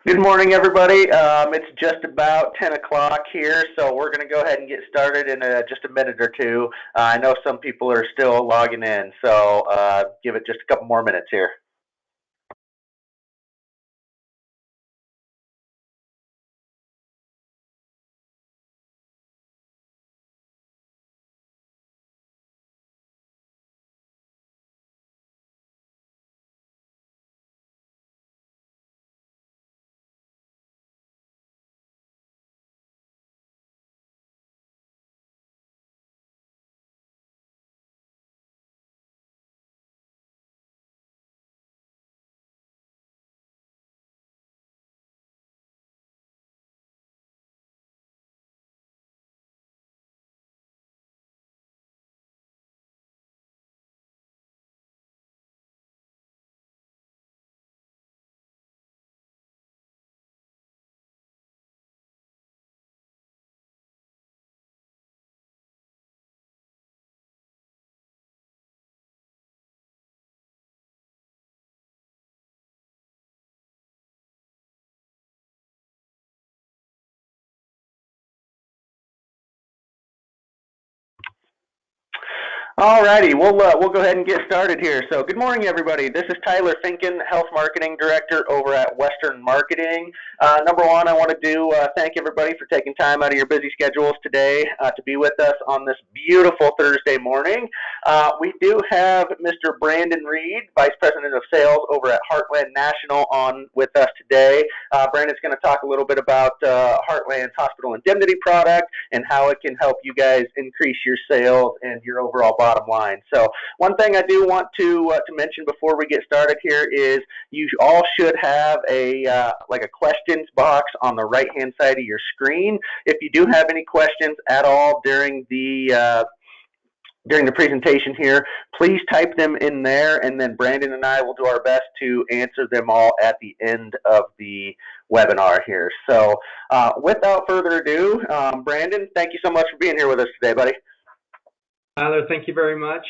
Good morning, everybody. It's just about 10 o'clock here, so we're going to go ahead and get started in just a minute or two. I know some people are still logging in, so give it just a couple more minutes here. Alrighty, we'll go ahead and get started here. So, good morning, everybody. This is Tyler Finken, Health Marketing Director over at Western Marketing. Number one, I want to thank everybody for taking time out of your busy schedules today to be with us on this beautiful Thursday morning. We do have Mr. Brandon Reed, Vice President of Sales over at Heartland National, on with us today. Brandon's going to talk a little bit about Heartland's Hospital Indemnity product and how it can help you guys increase your sales and your overall bottom line. So one thing I do want to mention before we get started here is you all should have a questions box on the right hand side of your screen. If you do have any questions at all during the presentation here, please type them in there, and then Brandon and I will do our best to answer them all at the end of the webinar here. So without further ado, Brandon, thank you so much for being here with us today, buddy. Tyler, thank you very much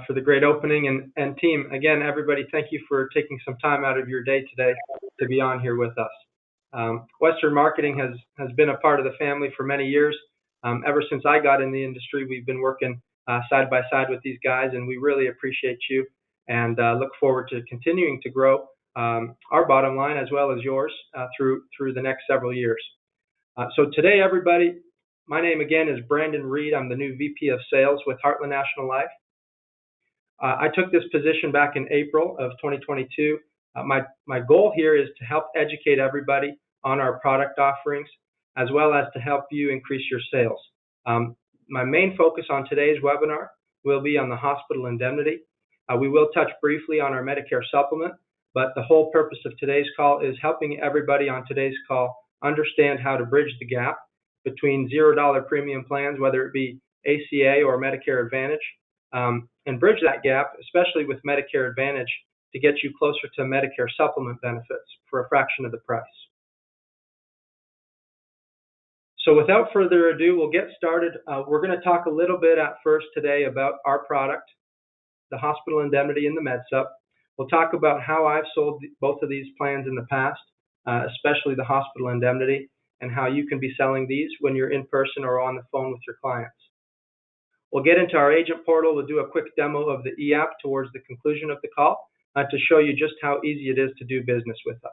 for the great opening. And team, again, everybody, thank you for taking some time out of your day today to be on here with us. Western Marketing has been a part of the family for many years. Ever since I got in the industry, we've been working side by side with these guys, and we really appreciate you and look forward to continuing to grow our bottom line as well as yours through the next several years. So today, everybody, my name again is Brandon Reed. I'm the new VP of Sales with Heartland National Life. I took this position back in April of 2022. My goal here is to help educate everybody on our product offerings, as well as to help you increase your sales. My main focus on today's webinar will be on the hospital indemnity. We will touch briefly on our Medicare Supplement, but the whole purpose of today's call is helping everybody on today's call understand how to bridge the gap between $0 premium plans, whether it be ACA or Medicare Advantage, and bridge that gap, especially with Medicare Advantage, to get you closer to Medicare Supplement benefits for a fraction of the price. So without further ado, we'll get started. We're going to talk a little bit at first today about our product, the hospital indemnity and the MedSup. We'll talk about how I've sold both of these plans in the past, especially the hospital indemnity, and how you can be selling these when you're in person or on the phone with your clients. We'll get into our agent portal. We'll do a quick demo of the e-app towards the conclusion of the call to show you just how easy it is to do business with us.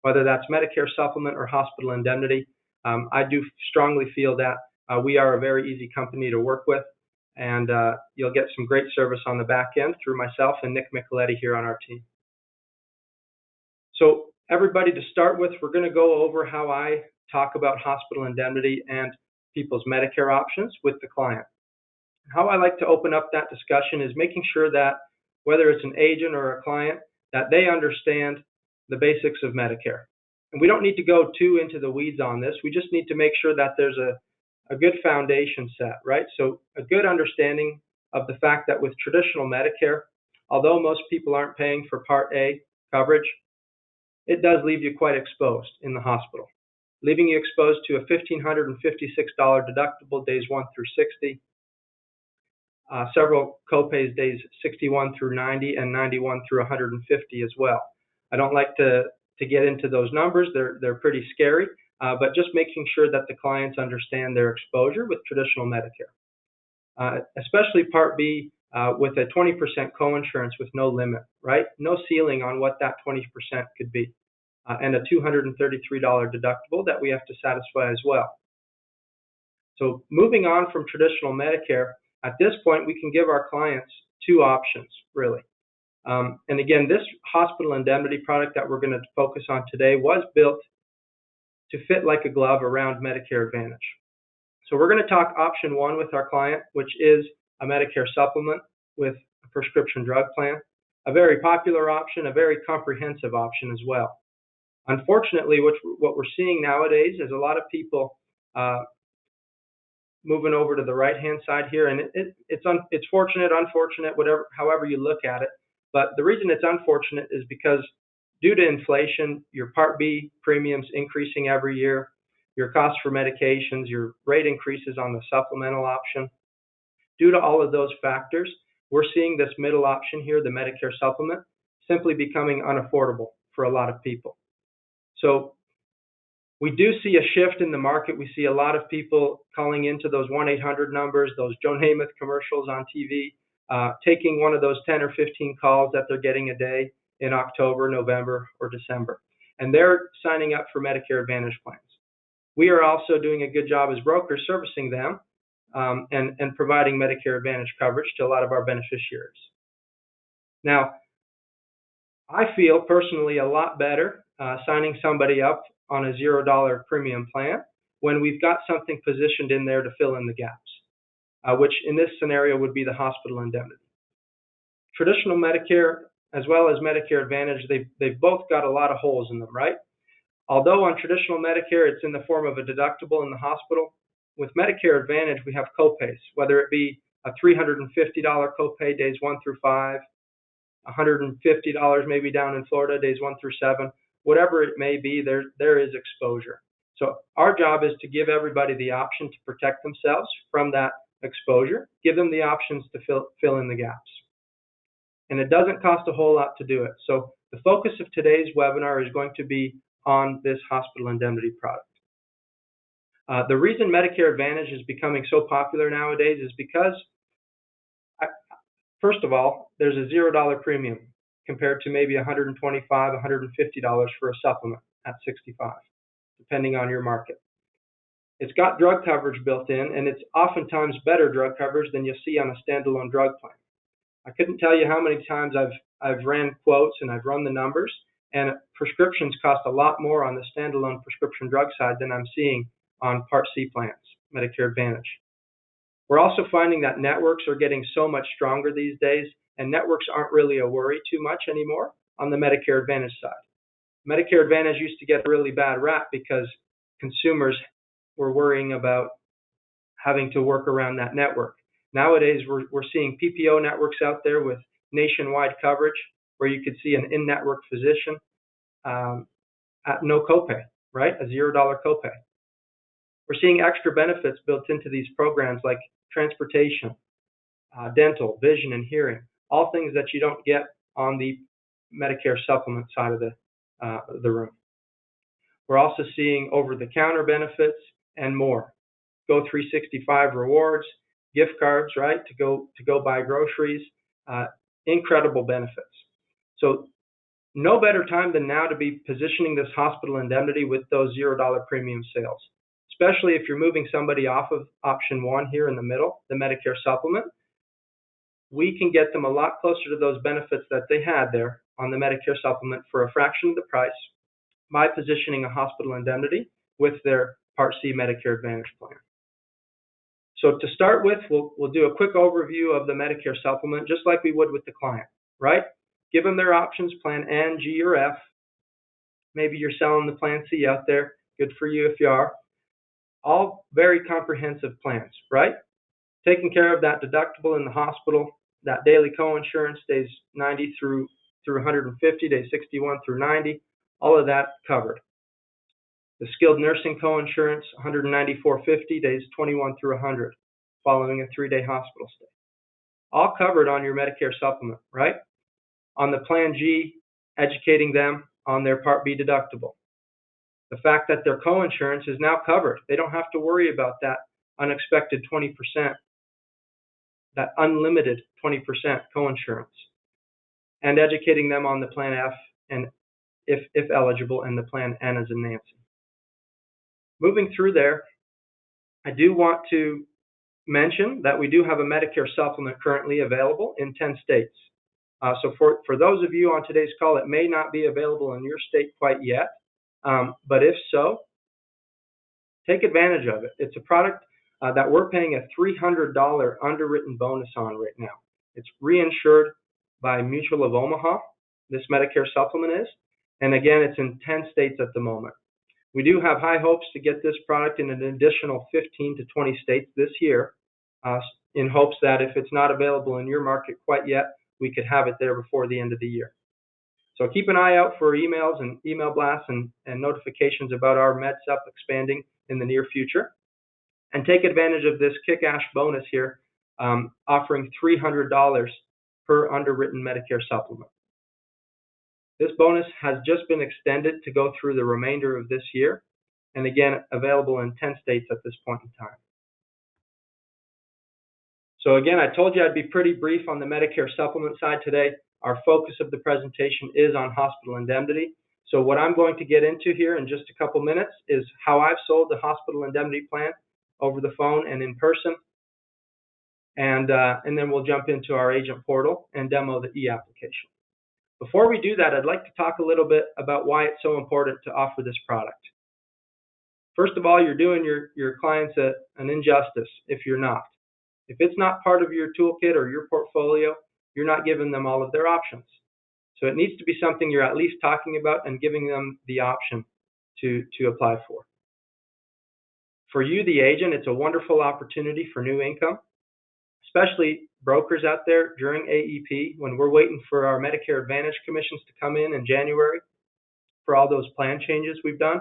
Whether that's Medicare Supplement or hospital indemnity, I do strongly feel that we are a very easy company to work with, and you'll get some great service on the back end through myself and Nick Micheletti here on our team. So everybody, to start with, we're going to go over how I talk about hospital indemnity and people's Medicare options with the client. How I like to open up that discussion is making sure that whether it's an agent or a client, that they understand the basics of Medicare. And we don't need to go too into the weeds on this. We just need to make sure that there's a good foundation set, right? So a good understanding of the fact that with traditional Medicare, although most people aren't paying for Part A coverage, it does leave you quite exposed in the hospital, leaving you exposed to a $1,556 deductible days 1 through 60, several copays days 61 through 90, and 91 through 150 as well. I don't like to to get into those numbers. They're pretty scary, but just making sure that the clients understand their exposure with traditional Medicare, especially Part B with a 20% coinsurance with no limit, right? No ceiling on what that 20% could be, and a $233 deductible that we have to satisfy as well. So moving on from traditional Medicare, at this point we can give our clients two options, really. And again, this hospital indemnity product that we're going to focus on today was built to fit like a glove around Medicare Advantage. So we're going to talk option one with our client, which is a Medicare supplement with a prescription drug plan, a very popular option, a very comprehensive option as well. Unfortunately, what we're seeing nowadays is a lot of people moving over to the right-hand side here, and it's fortunate, unfortunate, however you look at it. But the reason it's unfortunate is because due to inflation, your Part B premiums increasing every year, your cost for medications, your rate increases on the supplemental option. Due to all of those factors, we're seeing this middle option here, the Medicare supplement, simply becoming unaffordable for a lot of people. So we do see a shift in the market. We see a lot of people calling into those 1-800 numbers, those Joe Namath commercials on TV, taking one of those 10 or 15 calls that they're getting a day in October, November, or December. And they're signing up for Medicare Advantage plans. We are also doing a good job as brokers servicing them and providing Medicare Advantage coverage to a lot of our beneficiaries. Now, I feel personally a lot better signing somebody up on a $0 premium plan when we've got something positioned in there to fill in the gaps, which in this scenario would be the hospital indemnity. Traditional Medicare as well as Medicare Advantage, they've both got a lot of holes in them, right? Although on traditional Medicare, it's in the form of a deductible in the hospital, with Medicare Advantage, we have copays, whether it be a $350 copay days 1 through 5, $150 maybe down in Florida days 1 through 7, whatever it may be, there is exposure. So our job is to give everybody the option to protect themselves from that exposure, give them the options to fill in the gaps. And it doesn't cost a whole lot to do it. So the focus of today's webinar is going to be on this hospital indemnity product. The reason Medicare Advantage is becoming so popular nowadays is because, first of all, there's a $0 premium compared to maybe $125, $150 for a supplement at 65, depending on your market. It's got drug coverage built in, and it's oftentimes better drug coverage than you see on a standalone drug plan. I couldn't tell you how many times I've ran quotes and I've run the numbers, and prescriptions cost a lot more on the standalone prescription drug side than I'm seeing on Part C plans, Medicare Advantage. We're also finding that networks are getting so much stronger these days, and networks aren't really a worry too much anymore on the Medicare Advantage side. Medicare Advantage used to get a really bad rap because consumers were worrying about having to work around that network. Nowadays, we're seeing PPO networks out there with nationwide coverage where you could see an in-network physician at no copay, right? A $0 copay. We're seeing extra benefits built into these programs like transportation, dental, vision, and hearing, all things that you don't get on the Medicare supplement side of the room. We're also seeing over-the-counter benefits and more. Go 365 rewards, gift cards, right, to go buy groceries, incredible benefits. So no better time than now to be positioning this hospital indemnity with those $0 premium sales, especially if you're moving somebody off of option one here in the middle, the Medicare supplement. We can get them a lot closer to those benefits that they had there on the Medicare supplement for a fraction of the price by positioning a hospital indemnity with their Part C Medicare Advantage plan. So to start with, we'll do a quick overview of the Medicare supplement, just like we would with the client, right? Give them their options, plan N, G, or F. Maybe you're selling the plan C out there. Good for you if you are. All very comprehensive plans, right? Taking care of that deductible in the hospital, that daily coinsurance, days 90 through 150, days 61 through 90, all of that covered. The skilled nursing coinsurance, 194.50, days 21 through 100, following a 3-day hospital stay. All covered on your Medicare supplement, right? On the Plan G, educating them on their Part B deductible. The fact that their coinsurance is now covered. They don't have to worry about that unexpected 20%, that unlimited 20% coinsurance. And educating them on the Plan F and if eligible, and the Plan N as in Nancy. Moving through there, I do want to mention that we do have a Medicare supplement currently available in 10 states. So for those of you on today's call, it may not be available in your state quite yet, but if so, take advantage of it. It's a product that we're paying a $300 underwritten bonus on right now. It's reinsured by Mutual of Omaha, this Medicare supplement is, and again, it's in 10 states at the moment. We do have high hopes to get this product in an additional 15 to 20 states this year, in hopes that if it's not available in your market quite yet, we could have it there before the end of the year. So keep an eye out for emails and email blasts and notifications about our MedSup expanding in the near future. And take advantage of this kick-ass bonus here, offering $300 per underwritten Medicare supplement. This bonus has just been extended to go through the remainder of this year, and again, available in 10 states at this point in time. So again, I told you I'd be pretty brief on the Medicare supplement side today. Our focus of the presentation is on hospital indemnity. So what I'm going to get into here in just a couple minutes is how I've sold the hospital indemnity plan over the phone and in person. And then we'll jump into our agent portal and demo the e-application. Before we do that, I'd like to talk a little bit about why it's so important to offer this product. First of all, you're doing your clients an injustice if you're not. If it's not part of your toolkit or your portfolio, you're not giving them all of their options. So it needs to be something you're at least talking about and giving them the option to apply for. For you, the agent, it's a wonderful opportunity for new income, especially brokers out there during AEP when we're waiting for our Medicare Advantage commissions to come in January for all those plan changes we've done.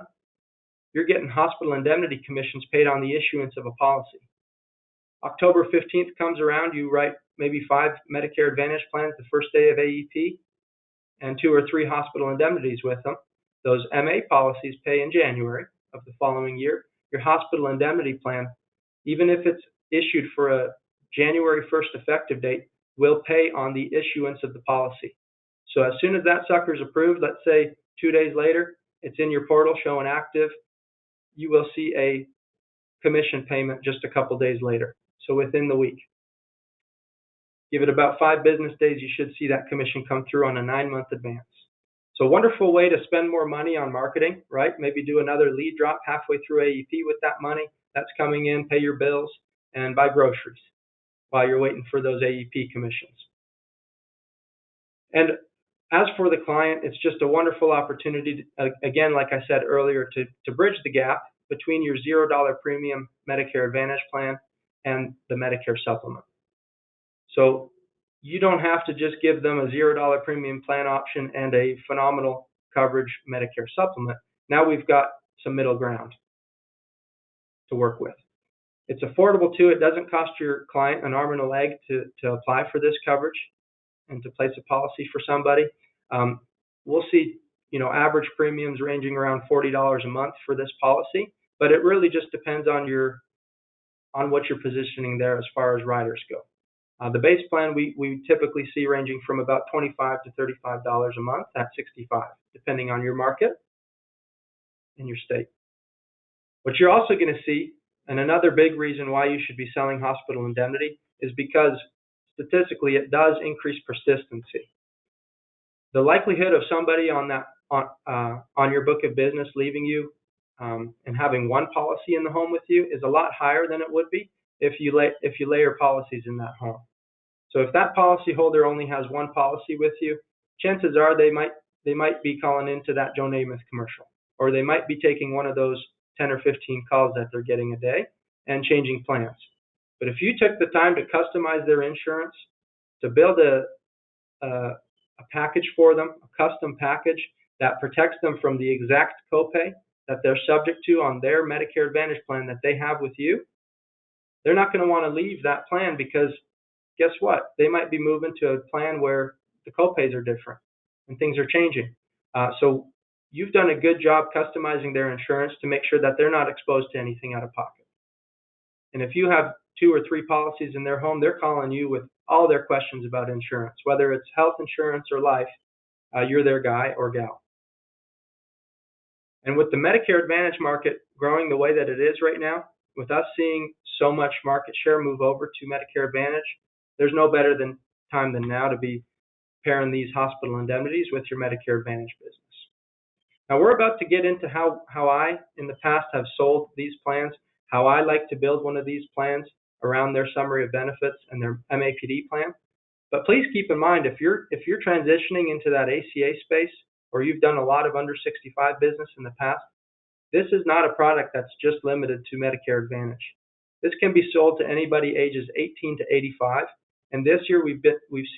You're getting hospital indemnity commissions paid on the issuance of a policy. October 15th comes around, you write maybe 5 Medicare Advantage plans the first day of AEP and 2 or 3 hospital indemnities with them. Those MA policies pay in January of the following year. Your hospital indemnity plan, even if it's issued for a January 1st effective date, will pay on the issuance of the policy. So as soon as that sucker's approved, let's say 2 days later, it's in your portal showing active, you will see a commission payment just a couple days later. So within the week. Give it about 5 business days, you should see that commission come through on a 9-month advance. So wonderful way to spend more money on marketing, right? Maybe do another lead drop halfway through AEP with that money that's coming in, pay your bills, and buy groceries while you're waiting for those AEP commissions. And as for the client, it's just a wonderful opportunity, again, like I said earlier, to bridge the gap between your $0 premium Medicare Advantage plan and the Medicare supplement. So you don't have to just give them a $0 premium plan option and a phenomenal coverage Medicare supplement. Now we've got some middle ground to work with. It's affordable too. It doesn't cost your client an arm and a leg to apply for this coverage and to place a policy for somebody. We'll see, average premiums ranging around $40 a month for this policy, but it really just depends on what you're positioning there as far as riders go. The base plan we typically see ranging from about $25 to $35 a month at $65, depending on your market and your state. What you're also going to see, and another big reason why you should be selling hospital indemnity, is because statistically it does increase persistency. The likelihood of somebody on your book of business leaving you and having one policy in the home with you is a lot higher than it would be if you layer policies in that home. So if that policyholder only has one policy with you, chances are they might be calling into that Joe Namath commercial, or they might be taking one of those 10 or 15 calls that they're getting a day and changing plans. But if you took the time to customize their insurance, to build a package for them, a custom package that protects them from the exact copay that they're subject to on their Medicare Advantage plan that they have with you, they're not going to want to leave that plan, because guess what? They might be moving to a plan where the copays are different and things are changing. So you've done a good job customizing their insurance to make sure that they're not exposed to anything out of pocket. And if you have 2 or 3 policies in their home, they're calling you with all their questions about insurance, whether it's health insurance or life. You're their guy or gal. And with the Medicare Advantage market growing the way that it is right now, with us seeing so much market share move over to Medicare Advantage, there's no better time than now to be pairing these hospital indemnities with your Medicare Advantage business. Now we're about to get into how I, in the past, have sold these plans, how I like to build one of these plans around their summary of benefits and their MAPD plan. But please keep in mind, if you're transitioning into that ACA space, or you've done a lot of under 65 business in the past, this is not a product that's just limited to Medicare Advantage. This can be sold to anybody ages 18 to 85, and this year we've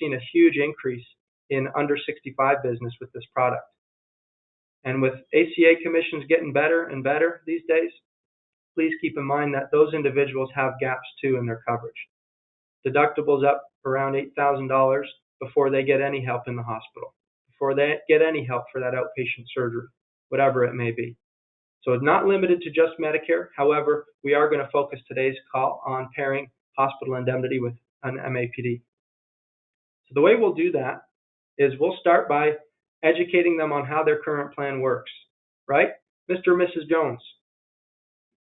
seen a huge increase in under 65 business with this product. And with ACA commissions getting better and better these days, please keep in mind that those individuals have gaps too in their coverage. Deductibles up around $8,000 before they get any help in the hospital, before they get any help for that outpatient surgery, whatever it may be. So it's not limited to just Medicare. However, we are going to focus today's call on pairing hospital indemnity with an MAPD. So the way we'll do that is we'll start by educating them on how their current plan works, right? Mr. or Mrs. Jones,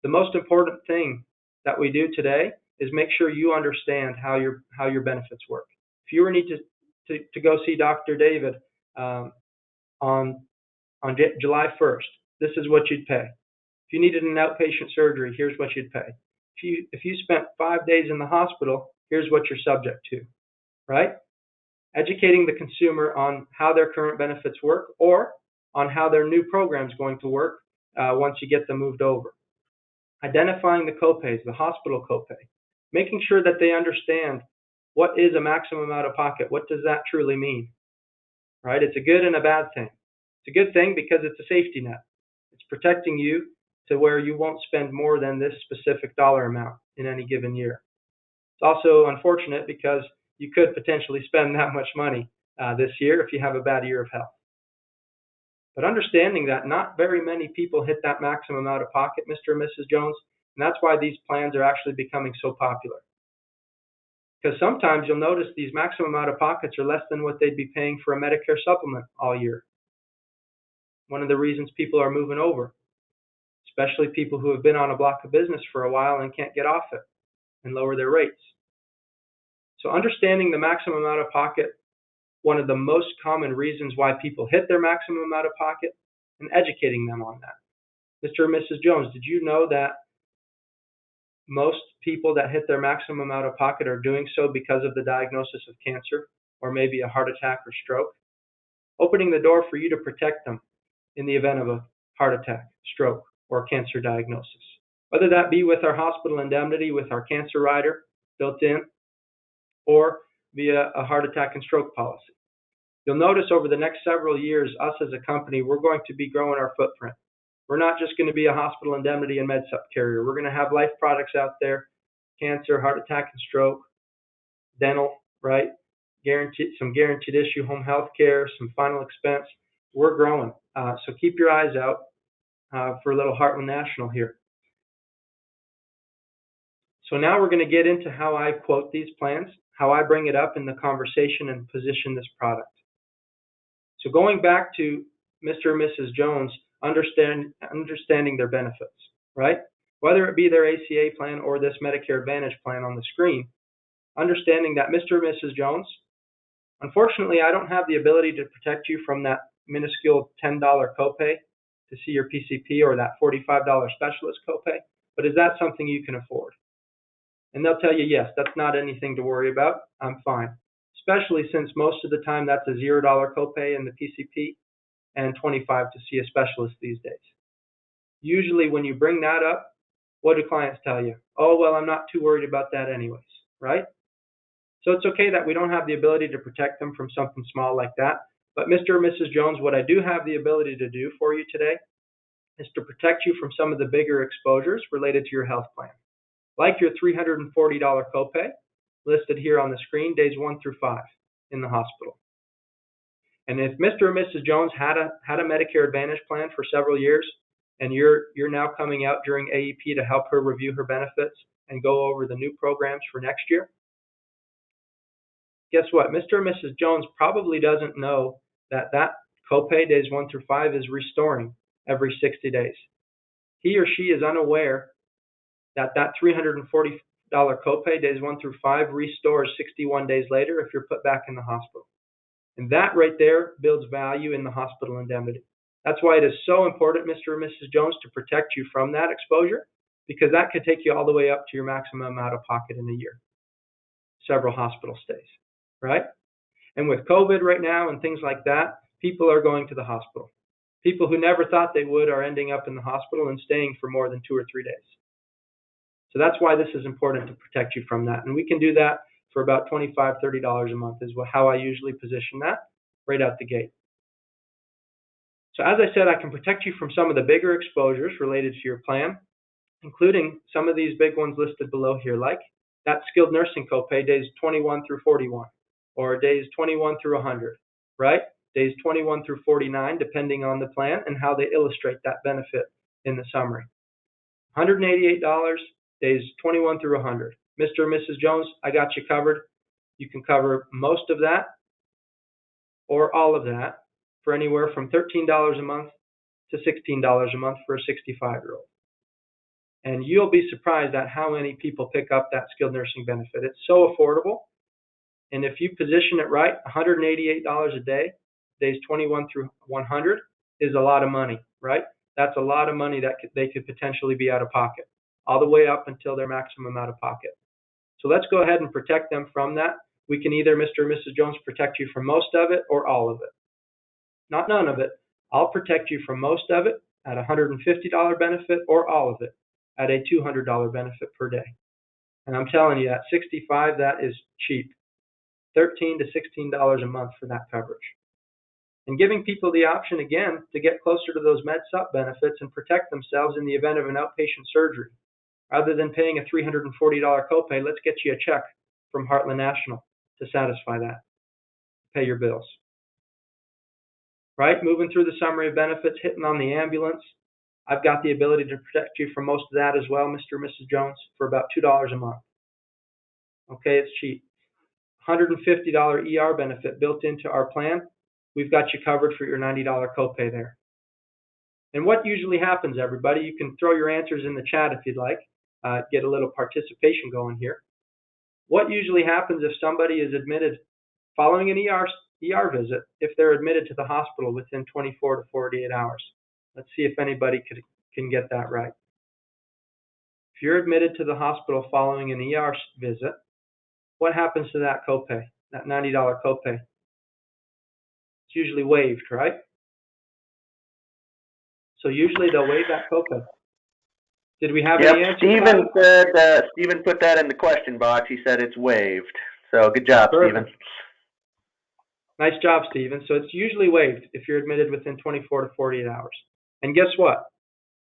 the most important thing that we do today is make sure you understand how your benefits work. If you need to go see Dr. David on July 1st, this is what you'd pay. If you needed an outpatient surgery, here's what you'd pay. If you spent 5 days in the hospital, here's what you're subject to, right? Educating the consumer on how their current benefits work or on how their new program is going to work once you get them moved over. Identifying the copays, the hospital copay, making sure that they understand what is a maximum out of pocket. What does that truly mean, right? It's a good and a bad thing. It's a good thing because it's a safety net. It's protecting you to where you won't spend more than this specific dollar amount in any given year. It's also unfortunate because you could potentially spend that much money this year if you have a bad year of health. But understanding that not very many people hit that maximum out of pocket, Mr. and Mrs. Jones, and that's why these plans are actually becoming so popular. Because sometimes you'll notice these maximum out of pockets are less than what they'd be paying for a Medicare supplement all year. One of the reasons people are moving over, especially people who have been on a block of business for a while and can't get off it and lower their rates. So understanding the maximum out of pocket, one of the most common reasons why people hit their maximum out of pocket, and educating them on that. Mr. or Mrs. Jones, did you know that most people that hit their maximum out of pocket are doing so because of the diagnosis of cancer or maybe a heart attack or stroke? Opening the door for you to protect them in the event of a heart attack, stroke, or cancer diagnosis. Whether that be with our hospital indemnity with our cancer rider built in or via a heart attack and stroke policy. You'll notice over the next several years, us as a company, we're going to be growing our footprint. We're not just going to be a hospital indemnity and med sup carrier. We're going to have life products out there, cancer, heart attack and stroke, dental, right? Some guaranteed issue home health care, some final expense. We're growing. So keep your eyes out for a little Heartland National here. So now we're going to get into how I quote these plans, how I bring it up in the conversation and position this product. So going back to Mr. or Mrs. Jones, understanding their benefits, right? Whether it be their ACA plan or this Medicare Advantage plan on the screen, understanding that Mr. or Mrs. Jones, unfortunately, I don't have the ability to protect you from that minuscule $10 copay to see your PCP or that $45 specialist copay, but is that something you can afford? And they'll tell you, yes, that's not anything to worry about. I'm fine. Especially since most of the time that's a $0 copay in the PCP and $25 to see a specialist these days. Usually when you bring that up, what do clients tell you? Oh, well, I'm not too worried about that anyways, right? So it's okay that we don't have the ability to protect them from something small like that. But Mr. or Mrs. Jones, what I do have the ability to do for you today is to protect you from some of the bigger exposures related to your health plan, like your $340 copay listed here on the screen, days 1 through 5 in the hospital. And if Mr. or Mrs. Jones had a Medicare Advantage plan for several years, and you're now coming out during AEP to help her review her benefits and go over the new programs for next year, guess what? Mr. or Mrs. Jones probably doesn't know that copay days 1 through 5 is restoring every 60 days. He or she is unaware that $340 copay days 1 through 5 restores 61 days later if you're put back in the hospital. And that right there builds value in the hospital indemnity. That's why it is so important, Mr. or Mrs. Jones, to protect you from that exposure, because that could take you all the way up to your maximum out of pocket in a year. Several hospital stays, right? And with COVID right now and things like that, people are going to the hospital. People who never thought they would are ending up in the hospital and staying for more than 2 or 3 days. So that's why this is important, to protect you from that. And we can do that for about $25, $30 a month is how I usually position that right out the gate. So as I said, I can protect you from some of the bigger exposures related to your plan, including some of these big ones listed below here, like that skilled nursing copay days 21 through 41, or days 21 through 100, right? Days 21 through 49, depending on the plan and how they illustrate that benefit in the summary. $188, days 21 through 100. Mr. or Mrs. Jones, I got you covered. You can cover most of that or all of that for anywhere from $13 a month to $16 a month for a 65-year-old. And you'll be surprised at how many people pick up that skilled nursing benefit. It's so affordable. And if you position it right, $188 a day, days 21 through 100, is a lot of money, right? That's a lot of money that they could potentially be out of pocket, all the way up until their maximum out of pocket. So let's go ahead and protect them from that. We can either, Mr. or Mrs. Jones, protect you from most of it or all of it. Not none of it. I'll protect you from most of it at a $150 benefit, or all of it at a $200 benefit per day. And I'm telling you, at 65, that is cheap. $13 to $16 a month for that coverage. And giving people the option, again, to get closer to those Med Sup benefits and protect themselves in the event of an outpatient surgery. Rather than paying a $340 copay, let's get you a check from Heartland National to satisfy that. Pay your bills. Right? Moving through the summary of benefits, hitting on the ambulance. I've got the ability to protect you from most of that as well, Mr. or Mrs. Jones, for about $2 a month. Okay, it's cheap. $150 ER benefit built into our plan. We've got you covered for your $90 copay there. And what usually happens, everybody, you can throw your answers in the chat if you'd like, get a little participation going here. What usually happens if somebody is admitted following an ER visit, if they're admitted to the hospital within 24 to 48 hours? Let's see if anybody can get that right. If you're admitted to the hospital following an ER visit, what happens to that copay, that $90 copay? It's usually waived, right? So usually they'll waive that copay. Did we have any answers? Stephen put that in the question box. He said it's waived. So good job, Perfect. Stephen. Nice job, Stephen. So it's usually waived if you're admitted within 24 to 48 hours. And guess what?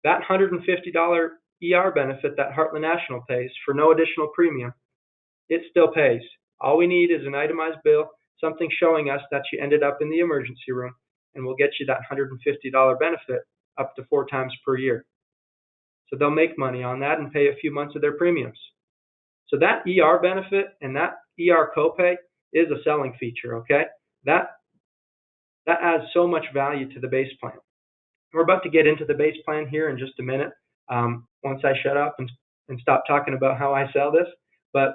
That $150 ER benefit that Heartland National pays for no additional premium, it still pays. All we need is an itemized bill, something showing us that you ended up in the emergency room, and we'll get you that $150 benefit up to 4 times per year. So they'll make money on that and pay a few months of their premiums. So that ER benefit and that ER copay is a selling feature, okay? That adds so much value to the base plan. We're about to get into the base plan here in just a minute, once I shut up and stop talking about how I sell this. But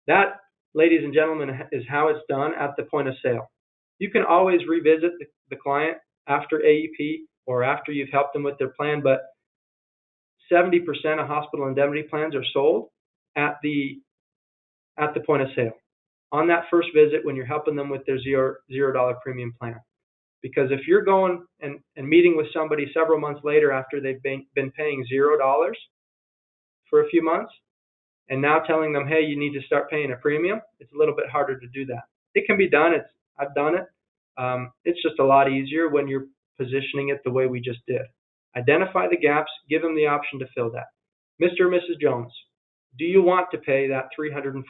that, ladies and gentlemen, is how it's done at the point of sale. You can always revisit the client after AEP or after you've helped them with their plan, but 70% of hospital indemnity plans are sold at the point of sale, on that first visit when you're helping them with their $0 premium plan. Because if you're going and meeting with somebody several months later after they've been paying $0 for a few months, and now telling them, hey, you need to start paying a premium, it's a little bit harder to do that. It can be done. I've done it. It's just a lot easier when you're positioning it the way we just did. Identify the gaps, give them the option to fill that. Mr. or Mrs. Jones, do you want to pay that $340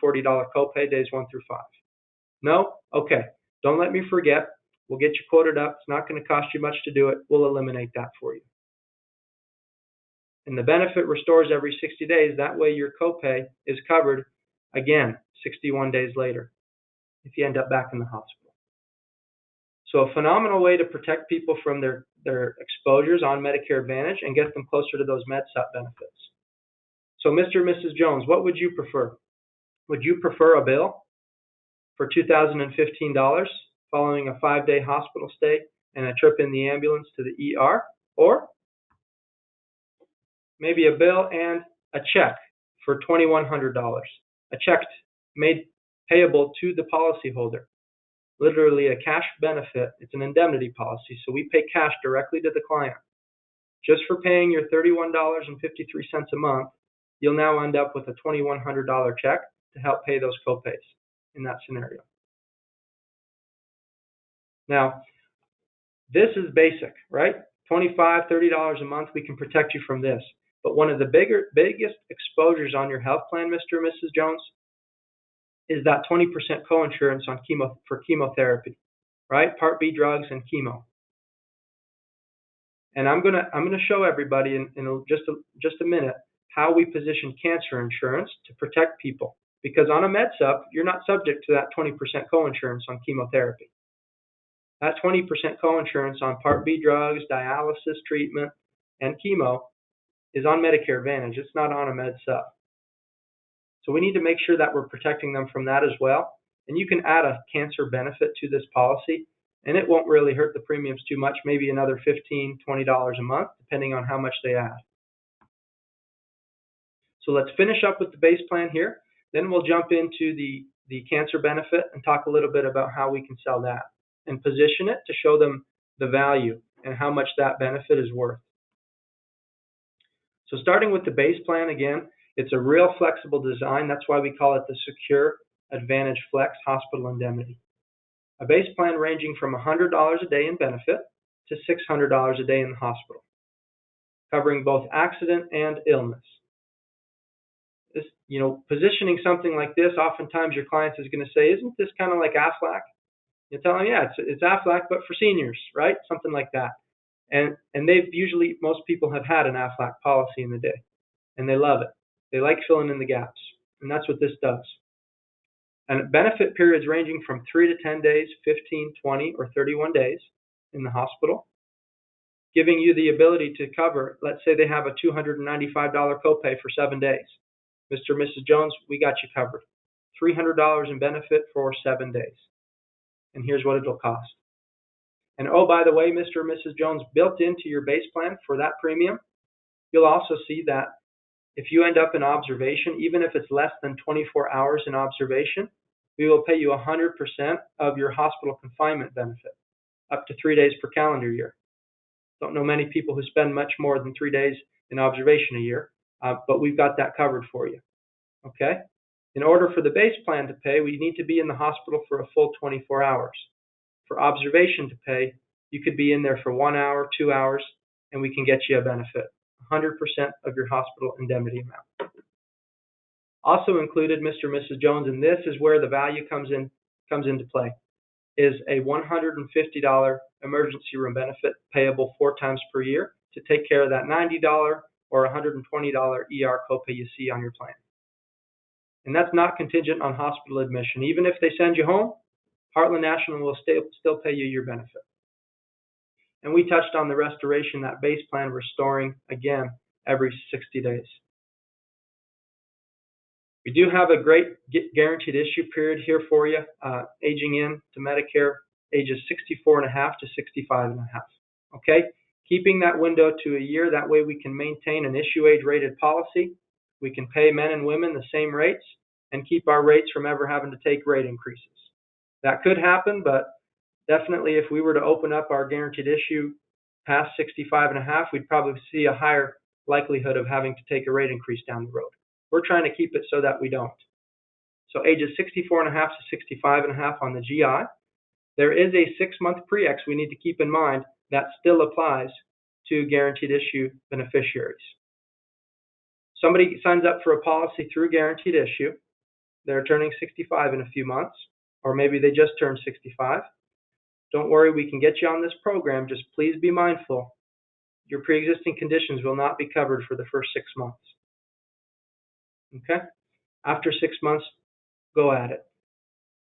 copay days 1 through 5? No? Okay. Don't let me forget. We'll get you quoted up. It's not going to cost you much to do it. We'll eliminate that for you. And the benefit restores every 60 days. That way your copay is covered again 61 days later if you end up back in the hospital. So a phenomenal way to protect people from their exposures on Medicare Advantage and get them closer to those MedSup benefits. So Mr. and Mrs. Jones, what would you prefer? Would you prefer a bill for $2,015 following a 5-day hospital stay and a trip in the ambulance to the ER? Or maybe a bill and a check for $2,100, a check made payable to the policyholder? Literally a cash benefit. It's an indemnity policy, so we pay cash directly to the client. Just for paying your $31.53 a month, you'll now end up with a $2,100 check to help pay those copays in that scenario. Now, this is basic, right? $25, $30 a month, we can protect you from this. But one of the biggest exposures on your health plan, Mr. and Mrs. Jones, is that 20% coinsurance on for chemotherapy, right? Part B drugs and chemo. And I'm gonna show everybody in just a minute how we position cancer insurance to protect people. Because on a MedSup, you're not subject to that 20% coinsurance on chemotherapy. That 20% coinsurance on Part B drugs, dialysis treatment, and chemo is on Medicare Advantage. It's not on a MedSup. So we need to make sure that we're protecting them from that as well. And you can add a cancer benefit to this policy, and it won't really hurt the premiums too much, maybe another $15, $20 a month, depending on how much they add. So let's finish up with the base plan here. Then we'll jump into the cancer benefit and talk a little bit about how we can sell that and position it to show them the value and how much that benefit is worth. So starting with the base plan again, it's a real flexible design. That's why we call it the Secure Advantage Flex Hospital Indemnity. A base plan ranging from $100 a day in benefit to $600 a day in the hospital, covering both accident and illness. This, positioning something like this, oftentimes your clients is going to say, isn't this kind of like Aflac? You tell them, yeah, it's Aflac, but for seniors, right? Something like that. And most people have had an Aflac policy in the day, and they love it. They like filling in the gaps, and that's what this does. And benefit periods ranging from 3 to 10 days, 15, 20, or 31 days in the hospital, giving you the ability to cover, let's say they have a $295 copay for 7 days. Mr. and Mrs. Jones, we got you covered. $300 in benefit for 7 days. And here's what it'll cost. And oh, by the way, Mr. and Mrs. Jones, built into your base plan for that premium, you'll also see that if you end up in observation, even if it's less than 24 hours in observation, we will pay you 100% of your hospital confinement benefit, up to 3 days per calendar year. Don't know many people who spend much more than 3 days in observation a year, but we've got that covered for you. Okay? In order for the base plan to pay, we need to be in the hospital for a full 24 hours. For observation to pay, you could be in there for 1 hour, 2 hours, and we can get you a benefit. 100% of your hospital indemnity amount. Also included, Mr. and Mrs. Jones, and this is where the value comes into play, is a $150 emergency room benefit payable 4 times per year to take care of that $90 or $120 ER copay you see on your plan. And that's not contingent on hospital admission. Even if they send you home, Heartland National will still pay you your benefit. And we touched on the restoration, that base plan restoring, again, every 60 days. We do have a great guaranteed issue period here for you, aging in to Medicare, ages 64.5 to 65.5. Okay? Keeping that window to a year, that way we can maintain an issue age rated policy. We can pay men and women the same rates and keep our rates from ever having to take rate increases. That could happen, but definitely if we were to open up our guaranteed issue past 65.5, we'd probably see a higher likelihood of having to take a rate increase down the road. We're trying to keep it so that we don't. So ages 64.5 to 65.5 on the GI. There is a 6-month pre-ex we need to keep in mind that still applies to guaranteed issue beneficiaries. Somebody signs up for a policy through guaranteed issue. They're turning 65 in a few months, or maybe they just turned 65. Don't worry, we can get you on this program. Just please be mindful. Your pre-existing conditions will not be covered for the first 6 months. Okay? After 6 months, go at it.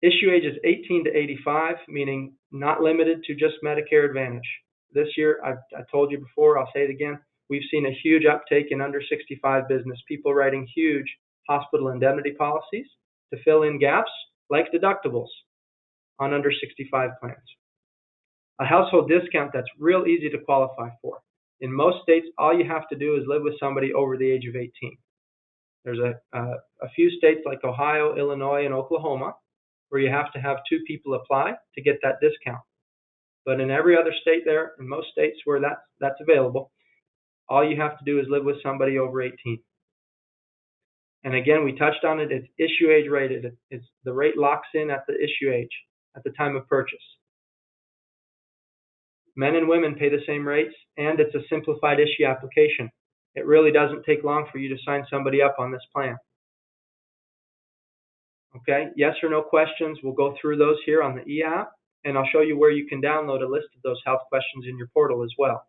Issue age is 18 to 85, meaning not limited to just Medicare Advantage. This year, I told you before, I'll say it again, we've seen a huge uptake in under 65 business, people writing huge hospital indemnity policies to fill in gaps like deductibles on under 65 plans. A household discount that's real easy to qualify for. In most states, all you have to do is live with somebody over the age of 18. There's a few states like Ohio, Illinois, and Oklahoma where you have to have 2 people apply to get that discount. But in every other state there, in most states where that's available, all you have to do is live with somebody over 18. And again, we touched on it, it's issue age rated. It's the rate locks in at the issue age, at the time of purchase. Men and women pay the same rates, and it's a simplified issue application. It really doesn't take long for you to sign somebody up on this plan. Okay, yes or no questions, we'll go through those here on the e-app, and I'll show you where you can download a list of those health questions in your portal as well.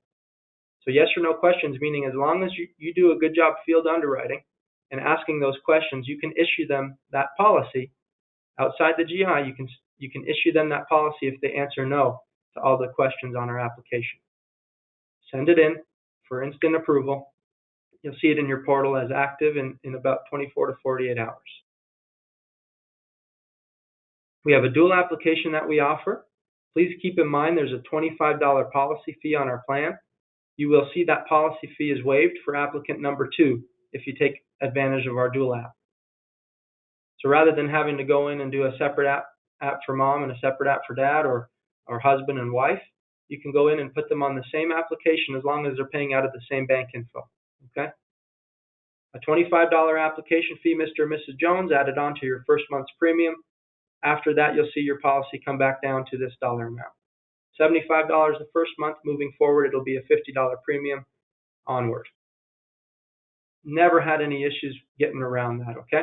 So yes or no questions, meaning as long as you do a good job field underwriting and asking those questions, you can issue them that policy. Outside the GI, you can issue them that policy if they answer no to all the questions on our application. Send it in for instant approval. You'll see it in your portal as active in about 24 to 48 hours. We have a dual application that we offer. Please keep in mind there's a $25 policy fee on our plan. You will see that policy fee is waived for applicant number 2 if you take advantage of our dual app. So rather than having to go in and do a separate app for mom and a separate app for dad or husband and wife, you can go in and put them on the same application as long as they're paying out of the same bank info. Okay? A $25 application fee, Mr. and Mrs. Jones, added on to your first month's premium. After that, you'll see your policy come back down to this dollar amount. $75 the first month. Moving forward, it'll be a $50 premium onward. Never had any issues getting around that, okay?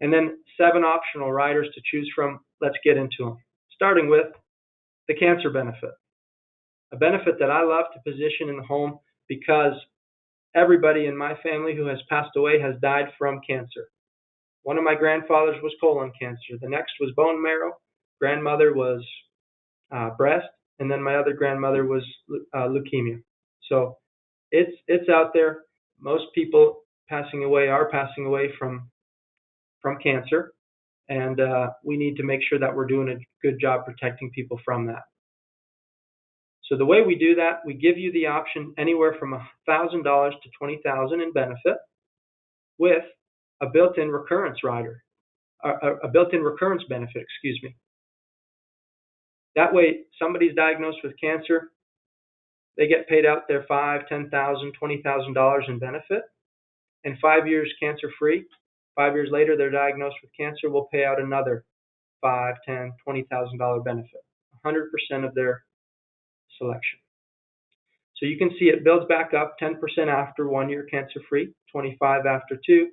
And then 7 optional riders to choose from. Let's get into them. Starting with the cancer benefit. A benefit that I love to position in the home because everybody in my family who has passed away has died from cancer. One of my grandfathers was colon cancer. The next was bone marrow. Grandmother was breast. And then my other grandmother was leukemia. So it's out there. Most people are passing away from cancer. And we need to make sure that we're doing a good job protecting people from that. So the way we do that, we give you the option anywhere from $1,000 to $20,000 in benefit with a built-in recurrence rider, a built-in recurrence benefit, excuse me. That way, somebody's diagnosed with cancer, they get paid out their $5,000, $10,000, $20,000 in benefit, and 5 years cancer-free. 5 years later, they're diagnosed with cancer, we'll pay out another $5,000, $10,000, $20,000 benefit, 100% of their selection. So you can see it builds back up 10% after 1 year cancer-free, 25 after 2,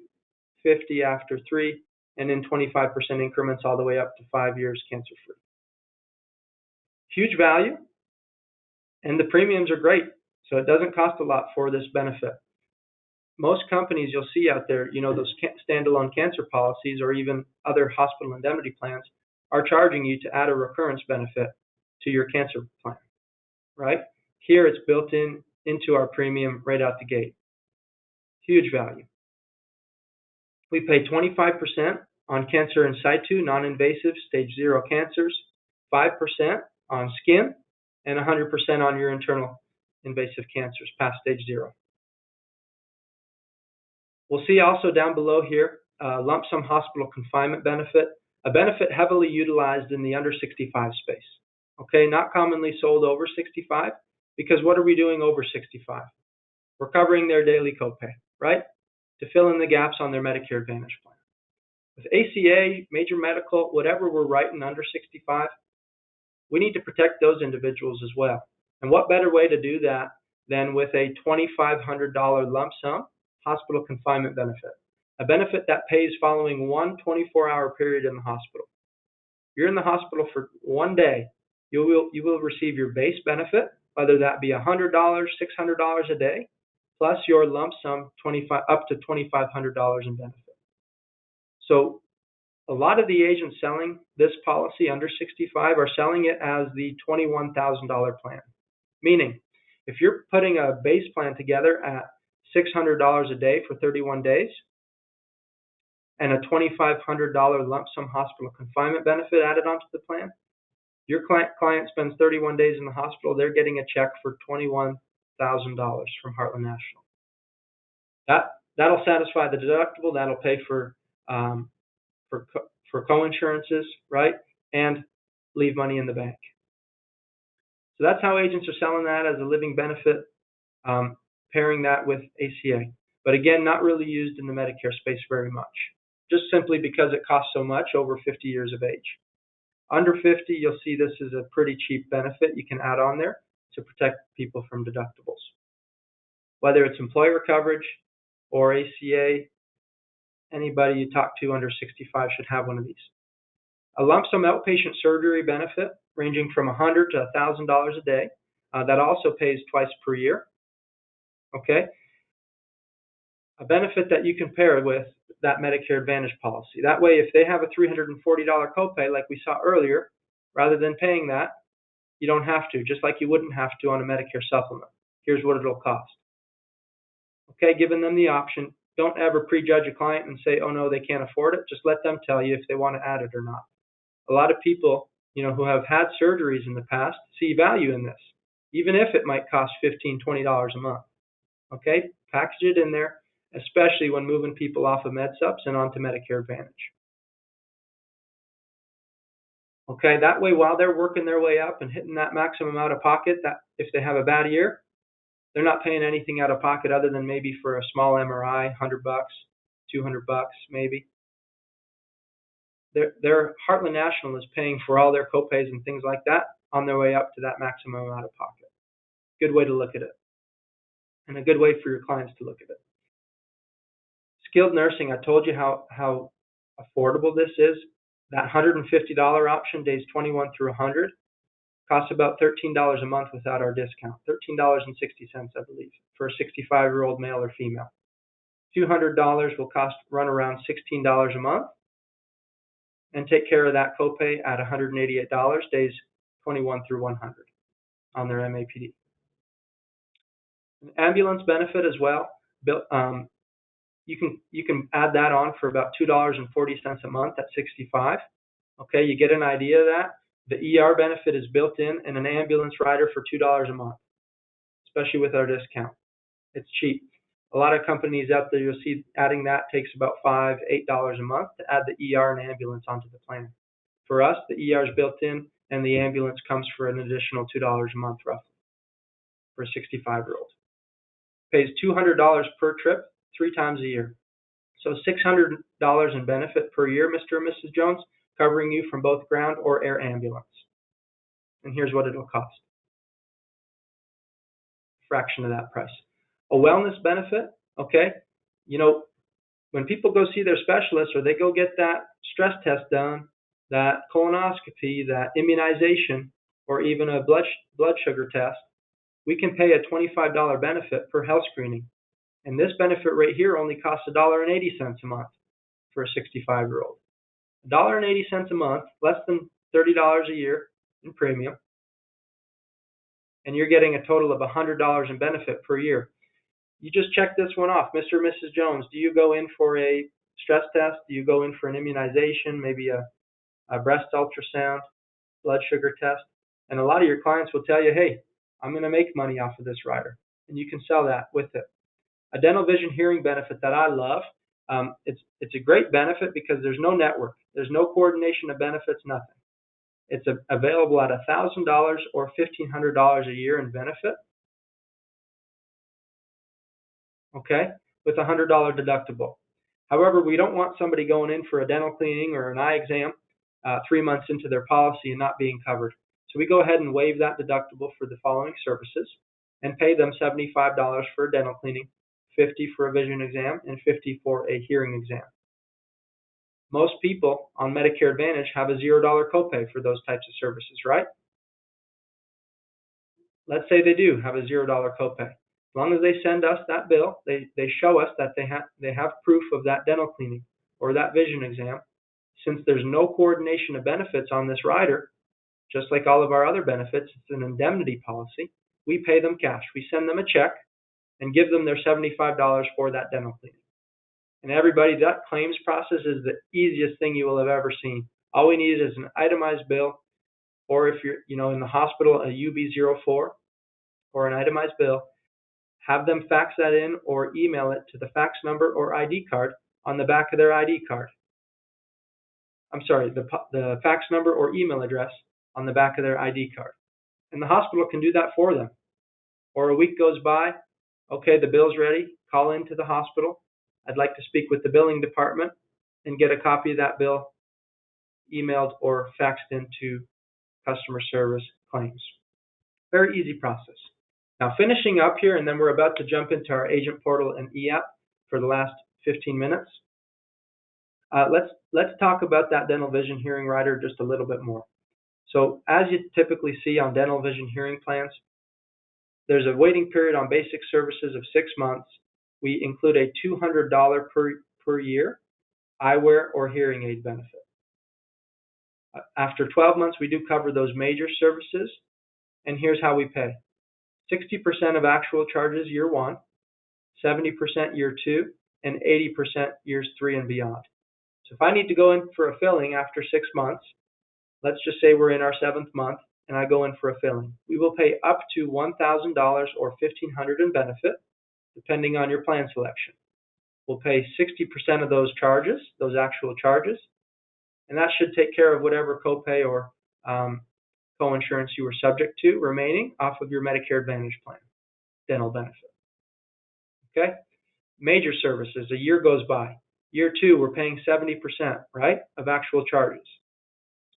50 after 3, and then 25% increments all the way up to 5 years cancer-free. Huge value, and the premiums are great, so it doesn't cost a lot for this benefit. Most companies you'll see out there, those standalone cancer policies or even other hospital indemnity plans are charging you to add a recurrence benefit to your cancer plan, right? Here it's built into our premium right out the gate. Huge value. We pay 25% on cancer in situ, non-invasive, stage 0 cancers, 5% on skin, and 100% on your internal invasive cancers past stage 0. We'll see also down below here, lump sum hospital confinement benefit, a benefit heavily utilized in the under 65 space. Okay, not commonly sold over 65, because what are we doing over 65? We're covering their daily copay, right? To fill in the gaps on their Medicare Advantage plan. With ACA, major medical, whatever we're writing under 65, we need to protect those individuals as well. And what better way to do that than with a $2,500 lump sum hospital confinement benefit, a benefit that pays following one 24-hour period in the hospital. You're in the hospital for 1 day, you will receive your base benefit, whether that be $100, $600 a day, plus your lump sum up to $2,500 in benefit. So a lot of the agents selling this policy under 65 are selling it as the $21,000 plan, meaning if you're putting a base plan together at $600 a day for 31 days and a $2,500 lump sum hospital confinement benefit added onto the plan, your client spends 31 days in the hospital, they're getting a check for $21,000 from Heartland National. That'll satisfy the deductible, that'll pay for co-insurances, right, and leave money in the bank. So that's how agents are selling that as a living benefit, pairing that with ACA. But again, not really used in the Medicare space very much, just simply because it costs so much over 50 years of age. Under 50, you'll see this is a pretty cheap benefit you can add on there to protect people from deductibles. Whether it's employer coverage or ACA, anybody you talk to under 65 should have one of these. A lump sum outpatient surgery benefit ranging from $100 to $1,000 a day. That also pays twice per year. Okay. A benefit that you can pair with that Medicare Advantage policy. That way, if they have a $340 copay like we saw earlier, rather than paying that, you don't have to, just like you wouldn't have to on a Medicare Supplement. Here's what it'll cost. Okay, giving them the option. Don't ever prejudge a client and say, oh no, they can't afford it. Just let them tell you if they want to add it or not. A lot of people, who have had surgeries in the past see value in this, even if it might cost $15, $20 a month. Okay, package it in there, especially when moving people off of MedSups and onto Medicare Advantage. Okay, that way while they're working their way up and hitting that maximum out of pocket, that if they have a bad year, they're not paying anything out of pocket other than maybe for a small MRI, $100, $200 maybe. Their Heartland National is paying for all their copays and things like that on their way up to that maximum out of pocket. Good way to look at it, and a good way for your clients to look at it. Skilled nursing, I told you how affordable this is. That $150 option, days 21 through 100, costs about $13 a month without our discount. $13.60, I believe, for a 65-year-old male or female. $200 will run around $16 a month, and take care of that copay at $188, days 21 through 100 on their MAPD. An ambulance benefit as well. You can add that on for about $2.40 a month at 65. Okay, you get an idea of that. The ER benefit is built in and an ambulance rider for $2 a month, especially with our discount. It's cheap. A lot of companies out there, you'll see adding that takes about $5, $8 a month to add the ER and ambulance onto the plan. For us, the ER is built in and the ambulance comes for an additional $2 a month roughly for a 65-year-old. Pays $200 per trip 3 times a year. So $600 in benefit per year, Mr. and Mrs. Jones, covering you from both ground or air ambulance. And here's what it'll cost. Fraction of that price. A wellness benefit, okay, when people go see their specialist or they go get that stress test done, that colonoscopy, that immunization, or even a blood sugar test, we can pay a $25 benefit per health screening. And this benefit right here only costs $1.80 a month for a 65-year-old. $1.80 a month, less than $30 a year in premium, and you're getting a total of $100 in benefit per year. You just check this one off. Mr. and Mrs. Jones, do you go in for a stress test? Do you go in for an immunization, maybe a breast ultrasound, blood sugar test? And a lot of your clients will tell you, hey, I'm going to make money off of this rider. And you can sell that with it. A dental vision hearing benefit that I love. It's a great benefit because there's no network. There's no coordination of benefits, nothing. It's available at $1,000 or $1,500 a year in benefit. Okay, with a $100 deductible. However, we don't want somebody going in for a dental cleaning or an eye exam 3 months into their policy and not being covered. So we go ahead and waive that deductible for the following services and pay them $75 for a dental cleaning, $50 for a vision exam, and $50 for a hearing exam. Most people on Medicare Advantage have a $0 copay for those types of services, right? let's say they do have a $0 copay. As long as they send us that bill, they show us that they have proof of that dental cleaning or that vision exam. Since there's no coordination of benefits on this rider, just like all of our other benefits, it's an indemnity policy. We pay them cash. We send them a check and give them their $75 for that dental cleaning. And everybody, that claims process is the easiest thing you will have ever seen. All we need is an itemized bill, or if you're in the hospital, a UB04 or an itemized bill. Have them fax that in or email it to the fax number or ID card on the back of their ID card. I'm sorry, the fax number or email address on the back of their ID card. And the hospital can do that for them. Or a week goes by, okay, the bill's ready, call into the hospital. I'd like to speak with the billing department and get a copy of that bill emailed or faxed into customer service claims. Very easy process. Now finishing up here, and then we're about to jump into our agent portal and e-app for the last 15 minutes. Let's talk about that dental vision hearing rider just a little bit more. So as you typically see on dental vision hearing plans, there's a waiting period on basic services of 6 months. We include a $200 per year eyewear or hearing aid benefit. After 12 months, we do cover those major services, and here's how we pay. 60% of actual charges year 1, 70% year 2, and 80% years 3 and beyond. So if I need to go in for a filling after 6 months, let's just say we're in our 7th month, and I go in for a filling. We will pay up to $1,000 or $1,500 in benefit, depending on your plan selection. We'll pay 60% of those charges, those actual charges, and that should take care of whatever copay or co-insurance you were subject to remaining off of your Medicare Advantage plan, dental benefit. Okay? Major services, a year goes by. Year 2, we're paying 70%, right, of actual charges.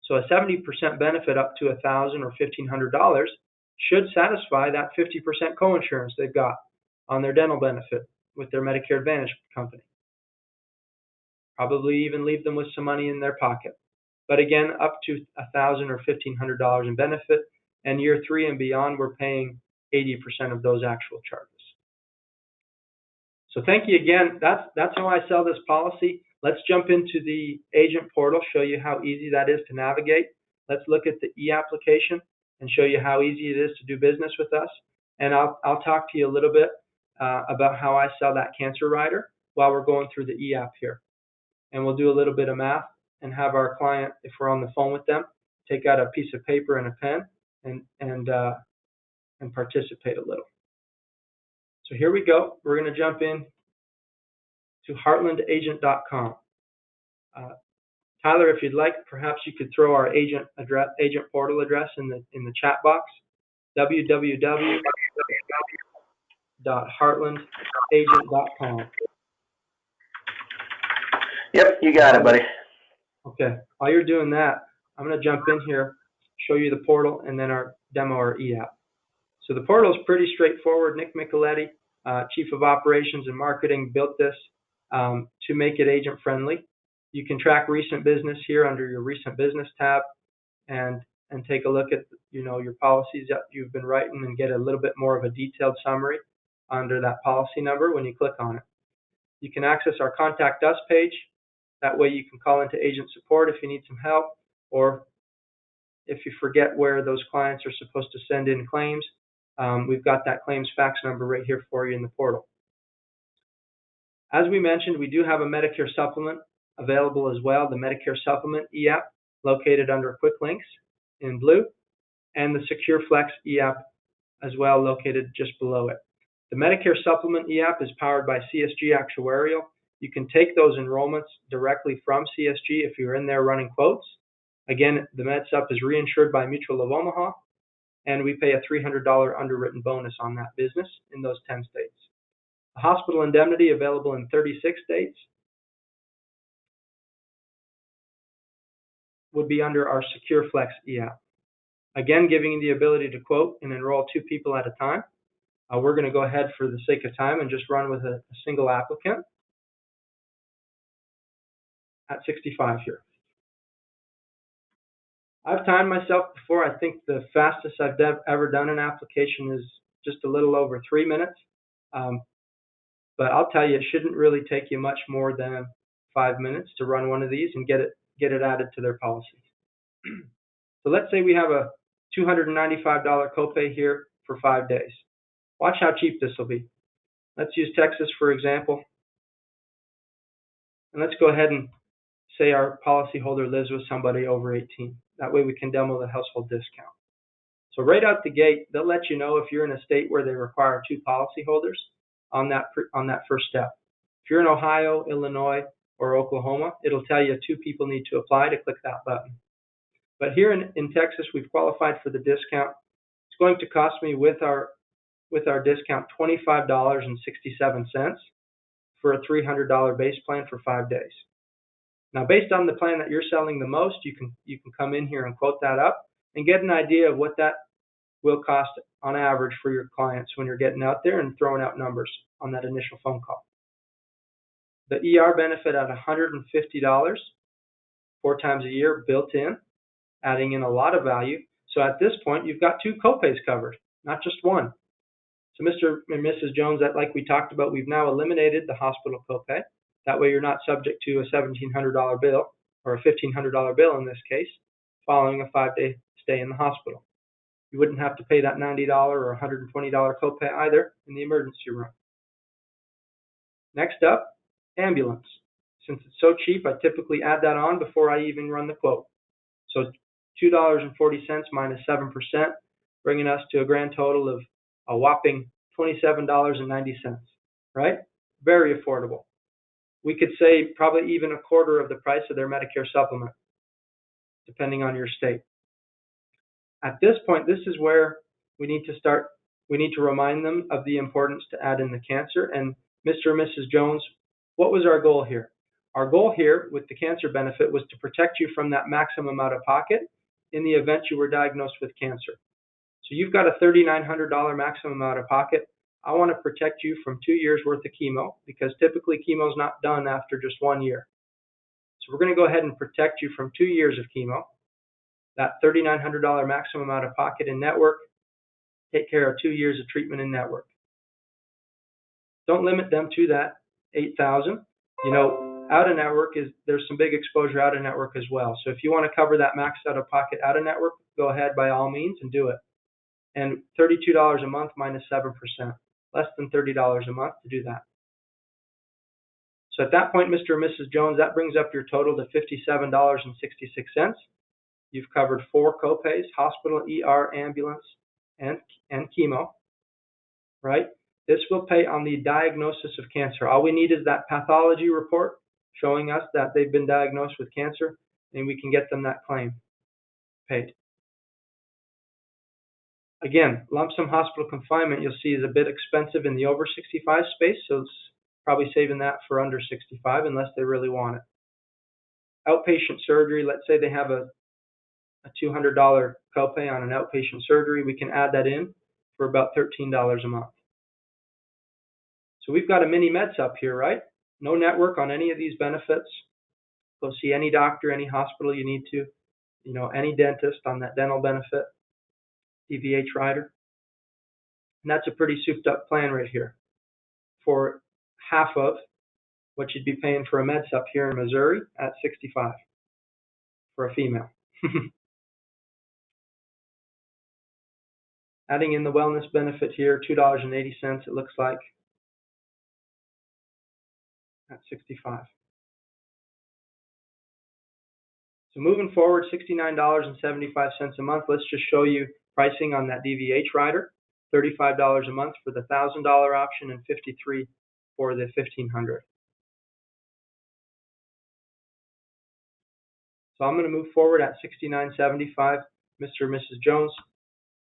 So a 70% benefit up to $1,000 or $1,500 should satisfy that 50% co-insurance they've got on their dental benefit with their Medicare Advantage company. Probably even leave them with some money in their pocket. But again, up to $1,000 or $1,500 in benefit, and year 3 and beyond, we're paying 80% of those actual charges. So thank you again. That's how I sell this policy. Let's jump into the agent portal, show you how easy that is to navigate. Let's look at the e-application and show you how easy it is to do business with us. And I'll talk to you a little bit about how I sell that cancer rider while we're going through the e-app here. And we'll do a little bit of math and have our client, if we're on the phone with them, take out a piece of paper and a pen and participate a little. So here we go. We're going to jump in to heartlandagent.com. Tyler, if you'd like, perhaps you could throw our agent portal address in the chat box. www.heartlandagent.com. Yep, you got it, buddy. Okay. While you're doing that, I'm going to jump in here, show you the portal, and then our demo our e-app. So the portal is pretty straightforward. Nick Micheletti, Chief of Operations and Marketing, built this to make it agent-friendly. You can track recent business here under your Recent Business tab and take a look at your policies that you've been writing and get a little bit more of a detailed summary under that policy number when you click on it. You can access our Contact Us page. That way you can call into agent support if you need some help, or if you forget where those clients are supposed to send in claims, we've got that claims fax number right here for you in the portal. As we mentioned, we do have a Medicare Supplement available as well, the Medicare Supplement e-app located under Quick Links in blue, and the Secure Flex e-app as well located just below it. The Medicare Supplement e-app is powered by CSG Actuarial. You can take those enrollments directly from CSG if you're in there running quotes. Again, the MedSup is reinsured by Mutual of Omaha, and we pay a $300 underwritten bonus on that business in those 10 states. The hospital indemnity available in 36 states would be under our Secure Flex e-app. Again, giving you the ability to quote and enroll 2 people at a time. We're going to go ahead for the sake of time and just run with a single applicant at 65 here. I've timed myself before. I think the fastest I've ever done an application is just a little over 3 minutes. But I'll tell you, it shouldn't really take you much more than 5 minutes to run one of these and get it added to their policy. So let's say we have a $295 copay here for 5 days. Watch how cheap this will be. Let's use Texas for example. And let's go ahead and say our policyholder lives with somebody over 18. That way we can demo the household discount. So right out the gate, they'll let you know if you're in a state where they require 2 policyholders on that first step. If you're in Ohio, Illinois, or Oklahoma, it'll tell you 2 people need to apply to click that button. But here in Texas, we've qualified for the discount. It's going to cost me with our discount $25.67 for a $300 base plan for 5 days. Now, based on the plan that you're selling the most, you can come in here and quote that up and get an idea of what that will cost on average for your clients when you're getting out there and throwing out numbers on that initial phone call. The ER benefit at $150 4 times a year built in, adding in a lot of value. So at this point, you've got 2 copays covered, not just one. So Mr. and Mrs. Jones, like we talked about, we've now eliminated the hospital copay. That way you're not subject to a $1,700 bill, or a $1,500 bill in this case, following a 5-day stay in the hospital. You wouldn't have to pay that $90 or $120 copay either in the emergency room. Next up, ambulance. Since it's so cheap, I typically add that on before I even run the quote. So $2.40 minus 7%, bringing us to a grand total of a whopping $27.90, right? Very affordable. We could say probably even a quarter of the price of their Medicare Supplement, depending on your state. At this point, this is where we need to remind them of the importance to add in the cancer. And Mr. and Mrs. Jones, what was our goal here? Our goal here with the cancer benefit was to protect you from that maximum out of pocket in the event you were diagnosed with cancer. So you've got a $3,900 maximum out of pocket. I want to protect you from 2 years worth of chemo, because typically chemo is not done after just 1 year. So we're going to go ahead and protect you from 2 years of chemo. That $3,900 maximum out of pocket in network, take care of 2 years of treatment in network. Don't limit them to that $8,000. You know, out of network there's some big exposure out of network as well. So if you want to cover that max out of pocket out of network, go ahead by all means and do it. And $32 a month minus 7%, less than $30 a month to do that. So at that point, Mr. and Mrs. Jones, that brings up your total to $57.66. You've covered 4 copays: hospital, ER, ambulance, and chemo, right? This will pay on the diagnosis of cancer. All we need is that pathology report showing us that they've been diagnosed with cancer, and we can get them that claim paid. Again, lump sum hospital confinement, you'll see, is a bit expensive in the over 65 space, so it's probably saving that for under 65 unless they really want it. Outpatient surgery, let's say they have a $200 copay on an outpatient surgery, we can add that in for about $13 a month. So we've got a mini MedSup here, right? No network on any of these benefits. Go see any doctor, any hospital you need to, any dentist on that dental benefit, DVH rider. And that's a pretty souped up plan right here for half of what you'd be paying for a MedSup here in Missouri at $65 for a female. Adding in the wellness benefit here, $2.80 it looks like, at $65. So moving forward, $69.75 a month. Let's just show you pricing on that DVH rider. $35 a month for the $1,000 option and $53 for the $1,500. So I'm going to move forward at $69.75. Mr. and Mrs. Jones,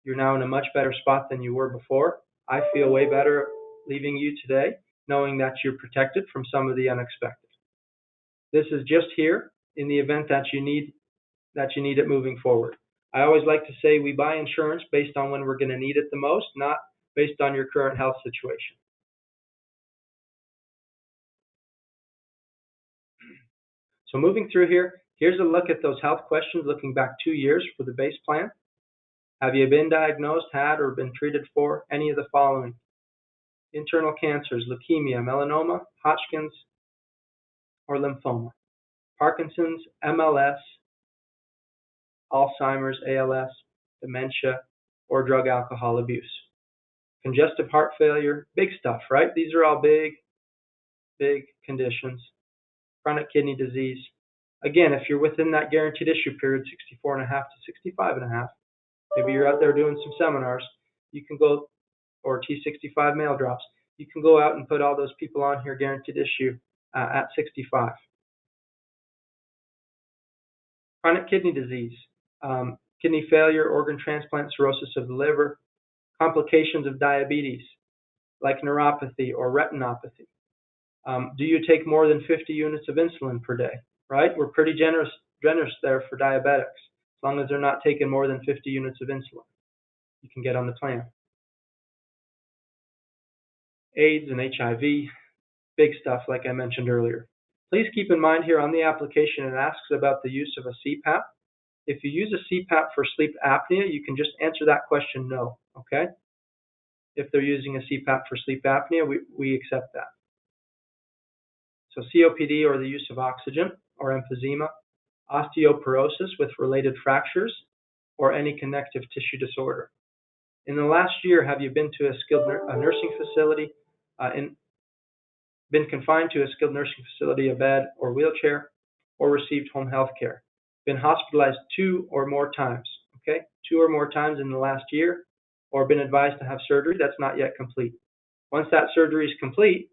you're now in a much better spot than you were before. I feel way better leaving you today, knowing that you're protected from some of the unexpected. This is just here in the event that you need it moving forward. I always like to say we buy insurance based on when we're going to need it the most, not based on your current health situation. So moving through here, Here's a look at those health questions looking back 2 years for the base plan. Have you been diagnosed, had, or been treated for any of the following? Internal cancers, leukemia, melanoma, Hodgkin's, or lymphoma. Parkinson's, MLS, Alzheimer's, ALS, dementia, or drug alcohol abuse. Congestive heart failure, big stuff, right? These are all big conditions. Chronic kidney disease. Again, if you're within that guaranteed issue period, 64.5 to 65.5, maybe you're out there doing some seminars, you can go, or T65 mail drops, you can go out and put all those people on here guaranteed issue at 65. Chronic kidney disease, kidney failure, organ transplant, cirrhosis of the liver, complications of diabetes like neuropathy or retinopathy. Do you take more than 50 units of insulin per day? Right? We're pretty generous there for diabetics. As long as they're not taking more than 50 units of insulin, you can get on the plan. AIDS and HIV, big stuff like I mentioned earlier. Please keep in mind here on the application it asks about the use of a CPAP. If you use a CPAP for sleep apnea, you can just answer that question no, okay? If they're using a CPAP for sleep apnea, we accept that. So COPD or the use of oxygen or emphysema, osteoporosis with related fractures, or any connective tissue disorder. In the last year, have you been to a nursing facility, been confined to a skilled nursing facility, a bed or wheelchair, or received home health care? Been hospitalized 2 or more times, okay? 2 or more times in the last year, or been advised to have surgery that's not yet complete. Once that surgery is complete,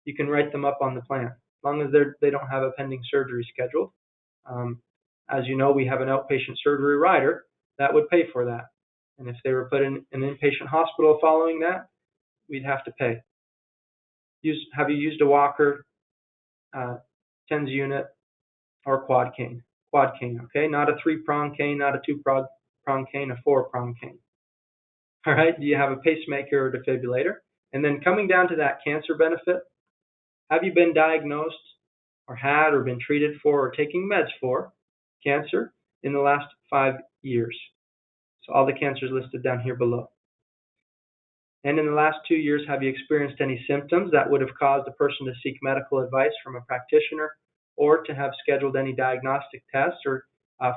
you can write them up on the plan, as long as they don't have a pending surgery scheduled. As you know, we have an outpatient surgery rider that would pay for that. And if they were put in an inpatient hospital following that, we'd have to pay. Have you used a walker, TENS unit, or quad cane? Quad cane, okay? Not a 3-prong cane, not a 2-prong cane, a 4-prong cane. All right, do you have a pacemaker or defibrillator? And then coming down to that cancer benefit, have you been diagnosed or had or been treated for or taking meds for cancer in the last 5 years? So all the cancers listed down here below. And in the last 2 years, have you experienced any symptoms that would have caused a person to seek medical advice from a practitioner or to have scheduled any diagnostic tests or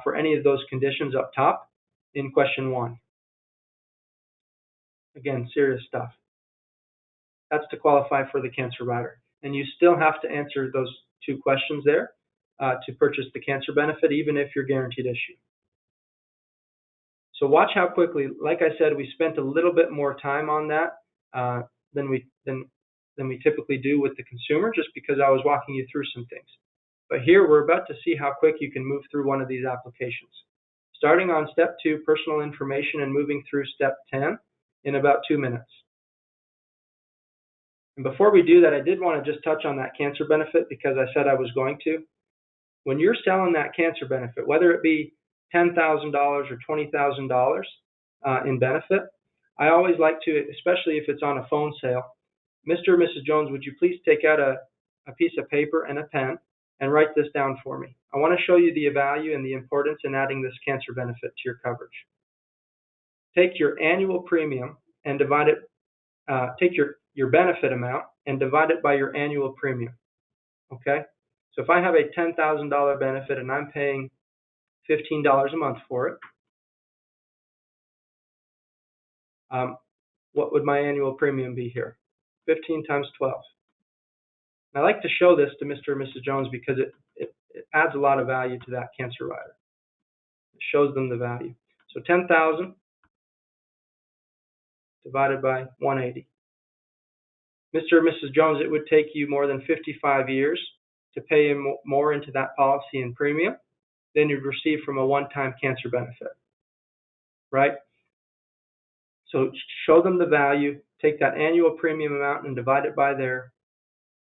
for any of those conditions up top in question 1? Again, serious stuff. That's to qualify for the cancer rider. And you still have to answer those 2 questions there to purchase the cancer benefit, even if you're guaranteed issue. So watch how quickly, like I said, we spent a little bit more time on that than we typically do with the consumer, just because I was walking you through some things. But here we're about to see how quick you can move through one of these applications. Starting on step 2, personal information, and moving through step 10 in about 2 minutes. And before we do that, I did want to just touch on that cancer benefit because I said I was going to. When you're selling that cancer benefit, whether it be $10,000 or $20,000 in benefit, I always like to, especially if it's on a phone sale, Mr. or Mrs. Jones, would you please take out a piece of paper and a pen and write this down for me? I want to show you the value and the importance in adding this cancer benefit to your coverage. Take your annual premium and divide it, take your benefit amount and divide it by your annual premium, okay? So if I have a $10,000 benefit and I'm paying $15 a month for it, what would my annual premium be here? 15 times 12. And I like to show this to Mr. or Mrs. Jones because it adds a lot of value to that cancer rider. It shows them the value. So 10,000 divided by 180. Mr. or Mrs. Jones, it would take you more than 55 years to pay more into that policy in premium than you'd receive from a one-time cancer benefit, right? So show them the value, take that annual premium amount and divide it by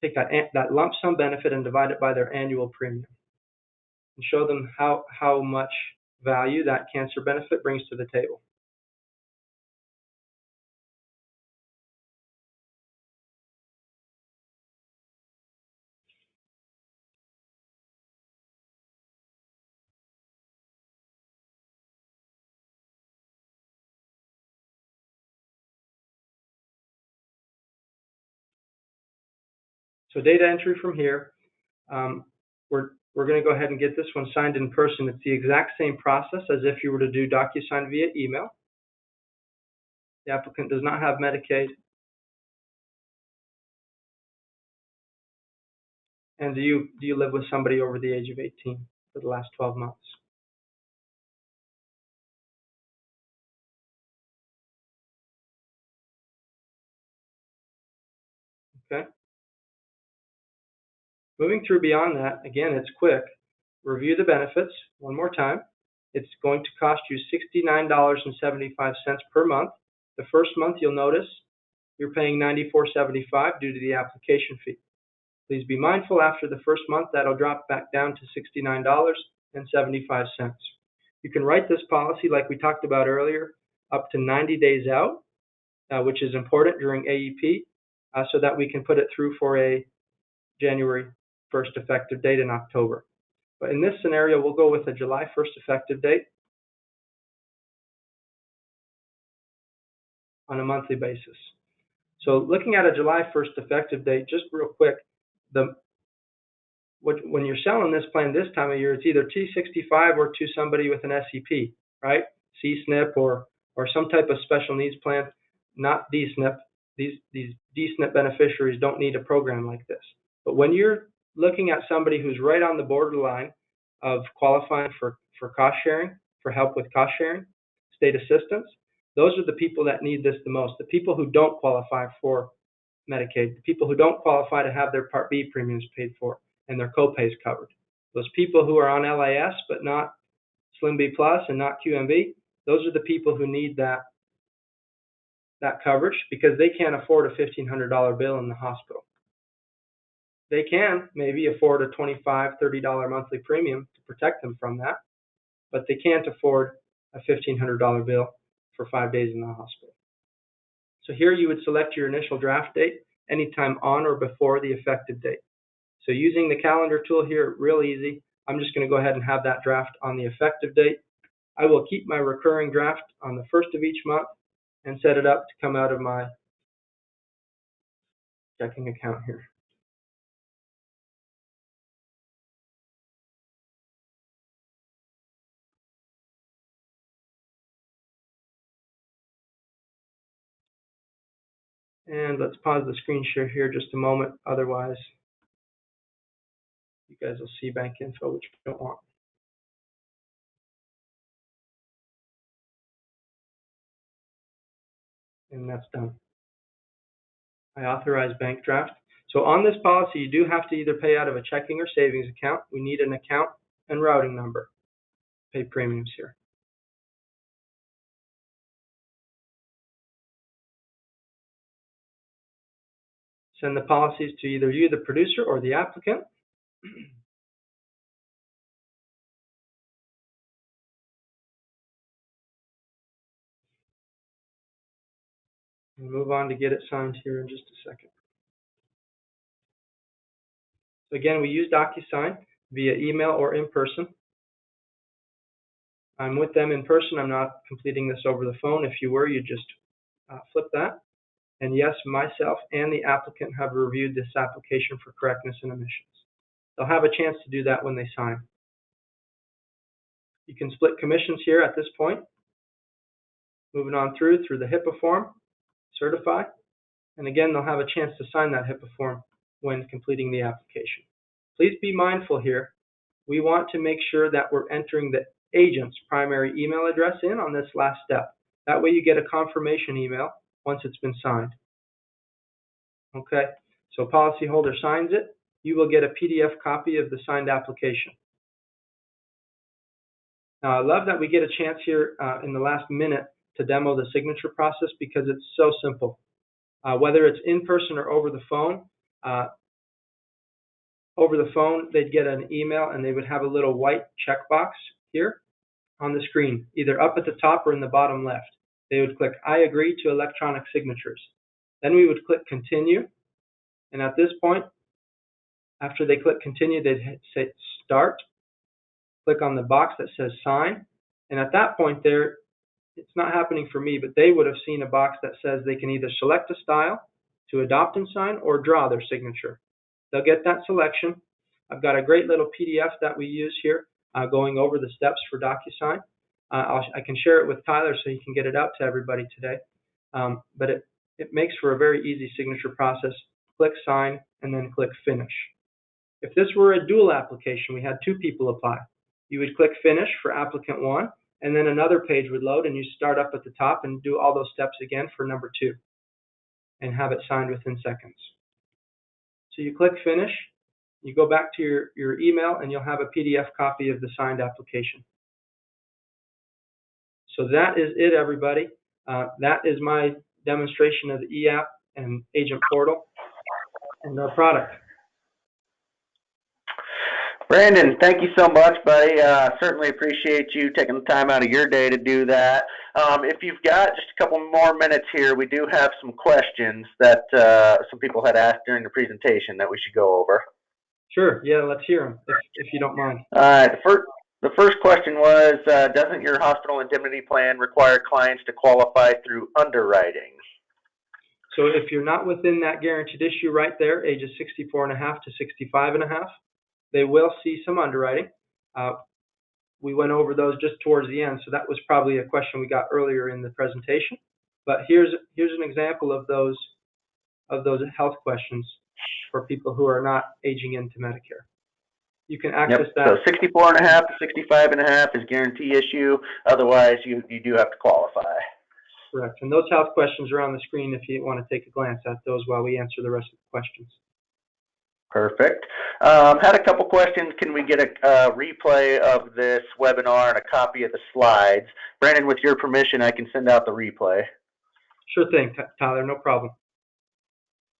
take that lump sum benefit and divide it by their annual premium. And show them how much value that cancer benefit brings to the table. So data entry from here. We're going to go ahead and get this one signed in person. It's the exact same process as if you were to do DocuSign via email. The applicant does not have Medicaid. And do you live with somebody over the age of 18 for the last 12 months? Okay. Moving through beyond that, again, it's quick. Review the benefits one more time. It's going to cost you $69.75 per month. The first month, you'll notice you're paying $94.75 due to the application fee. Please be mindful after the first month that'll drop back down to $69.75. You can write this policy like we talked about earlier up to 90 days out, which is important during AEP, so that we can put it through for a January 1st effective date in October. But in this scenario, we'll go with a July 1st effective date on a monthly basis. So looking at a July 1st effective date, just real quick, when you're selling this plan this time of year, it's either T65 or to somebody with an SEP, right? C-SNP or some type of special needs plan, not D-SNP. These D-SNP beneficiaries don't need a program like this. But when you're looking at somebody who's right on the borderline of qualifying for cost sharing, for help with cost sharing, state assistance, those are the people that need this the most. The people who don't qualify for Medicaid, the people who don't qualify to have their Part B premiums paid for and their copays covered. Those people who are on LIS but not Slim B Plus and not QMB, those are the people who need that coverage because they can't afford a $1,500 bill in the hospital. They can maybe afford a $25, $30 monthly premium to protect them from that, but they can't afford a $1,500 bill for 5 days in the hospital. So here you would select your initial draft date anytime on or before the effective date. So using the calendar tool here, real easy. I'm just going to go ahead and have that draft on the effective date. I will keep my recurring draft on the first of each month and set it up to come out of my checking account here. And let's pause the screen share here just a moment. Otherwise, you guys will see bank info, which we don't want. And that's done. I authorize bank draft. So on this policy, you do have to either pay out of a checking or savings account. We need an account and routing number. Pay premiums here. Send the policies to either you, the producer, or the applicant. And move on to get it signed here in just a second. So again, we use DocuSign via email or in person. I'm with them in person. I'm not completing this over the phone. If you were, you just flip that. And yes, myself and the applicant have reviewed this application for correctness and omissions. They'll have a chance to do that when they sign. You can split commissions here at this point. Moving on through the HIPAA form, certify, and again, they'll have a chance to sign that HIPAA form when completing the application. Please be mindful here. We want to make sure that we're entering the agent's primary email address in on this last step. That way you get a confirmation email once it's been signed. Okay, so policyholder signs it. You will get a PDF copy of the signed application. Now, I love that we get a chance here in the last minute to demo the signature process because it's so simple. Whether it's in person or over the phone, they'd get an email and they would have a little white checkbox here on the screen, either up at the top or in the bottom left. They would click, I agree to electronic signatures. Then we would click continue. And at this point, after they click continue, they'd say start. Click on the box that says sign. And at that point there, it's not happening for me, but they would have seen a box that says they can either select a style to adopt and sign or draw their signature. They'll get that selection. I've got a great little PDF that we use here going over the steps for DocuSign. I can share it with Tyler so he can get it out to everybody today. But it makes for a very easy signature process. Click Sign and then click Finish. If this were a dual application, we had 2 people apply, you would click Finish for applicant 1, and then another page would load, and you start up at the top and do all those steps again for number 2 and have it signed within seconds. So you click Finish, you go back to your email, and you'll have a PDF copy of the signed application. So that is it, everybody. That is my demonstration of the eApp and Agent Portal and our product. Brandon, thank you so much, buddy. Certainly appreciate you taking the time out of your day to do that. If you've got just a couple more minutes here, we do have some questions that some people had asked during the presentation that we should go over. Sure. Yeah, let's hear them, if you don't mind. All right. The first question was, doesn't your hospital indemnity plan require clients to qualify through underwriting? So if you're not within that guaranteed issue right there, ages 64.5 to 65.5, they will see some underwriting. We went over those just towards the end, so that was probably a question we got earlier in the presentation. But here's an example of those health questions for people who are not aging into Medicare. You can access that. So 64.5 to 65.5 is guarantee issue. Otherwise, you do have to qualify. Correct. And those health questions are on the screen if you want to take a glance at those while we answer the rest of the questions. Perfect. Had a couple questions. Can we get a replay of this webinar and a copy of the slides? Brandon, with your permission, I can send out the replay. Sure thing, Tyler. No problem.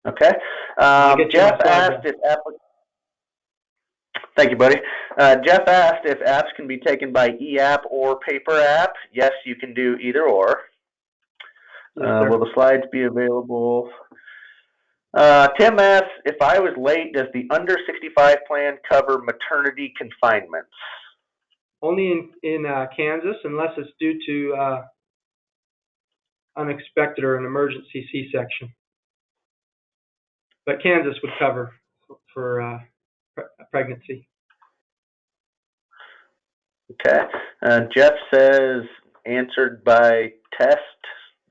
Okay. Jeff asked if Thank you, buddy. Jeff asked if apps can be taken by e-app or paper app. Yes, you can do either or. Yes, will the slides be available? Tim asks, if I was late, does the under 65 plan cover maternity confinements? Only in Kansas, unless it's due to unexpected or an emergency C-section. But Kansas would cover for pregnancy. Okay. Jeff says answered by test.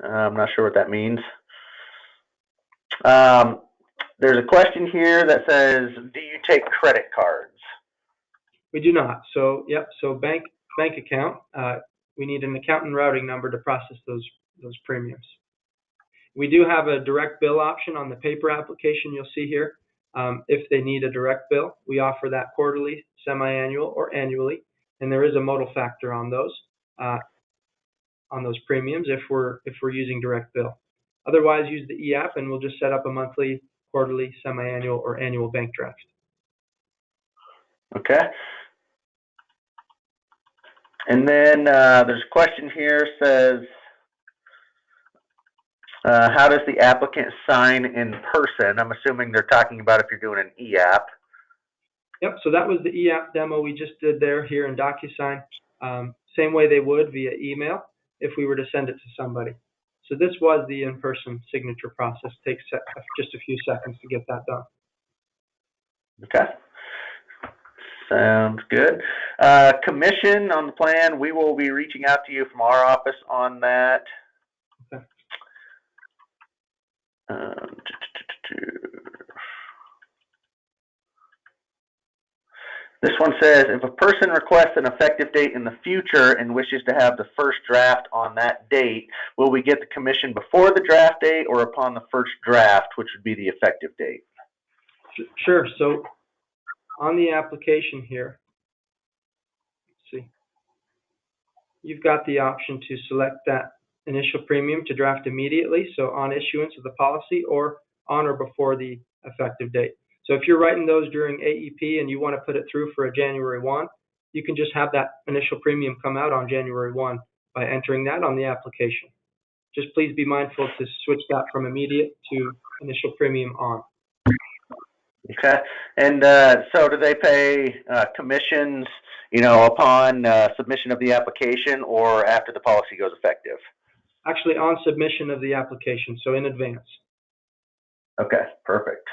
I'm not sure what that means. There's a question here that says, do you take credit cards? We do not. So, yep. So bank account. We need an account and routing number to process those premiums. We do have a direct bill option on the paper application you'll see here. If they need a direct bill, we offer that quarterly, semi-annual, or annually, and there is a modal factor on those premiums if we're using direct bill. Otherwise, use the e-app, and we'll just set up a monthly, quarterly, semi-annual, or annual bank draft. Okay. And then there's a question here says, how does the applicant sign in person? I'm assuming they're talking about if you're doing an e-app. Yep, so that was the e-app demo we just did there here in DocuSign. Same way they would via email if we were to send it to somebody. So this was the in-person signature process. Takes just a few seconds to get that done. Okay. Sounds good. Commission on the plan, we will be reaching out to you from our office on that. Okay. This one says, if a person requests an effective date in the future and wishes to have the first draft on that date, will we get the commission before the draft date or upon the first draft, which would be the effective date? Sure. So on the application here, let's see, you've got the option to select that initial premium to draft immediately, so on issuance of the policy, or on or before the effective date. So if you're writing those during AEP and you want to put it through for a January 1, you can just have that initial premium come out on January 1 by entering that on the application. Just please be mindful to switch that from immediate to initial premium on. Okay. And so do they pay commissions, upon submission of the application or after the policy goes effective? Actually, on submission of the application, so in advance. Okay, perfect.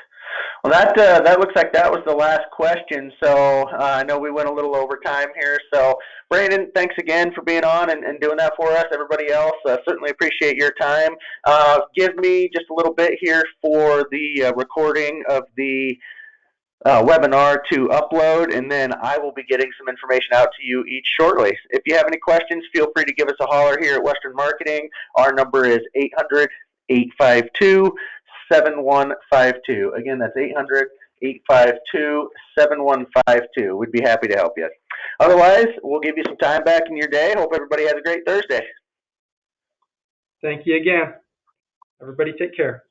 Well, that looks like that was the last question. So I know we went a little over time here. So Brandon, thanks again for being on and doing that for us. Everybody else, certainly appreciate your time. Give me just a little bit here for the recording of the webinar to upload, and then I will be getting some information out to you each shortly. If you have any questions, feel free to give us a holler here at Western Marketing. Our number is 800-852-7152. Again, that's 800-852-7152. We'd be happy to help you. Otherwise, we'll give you some time back in your day. Hope everybody has a great Thursday. Thank you again. Everybody take care.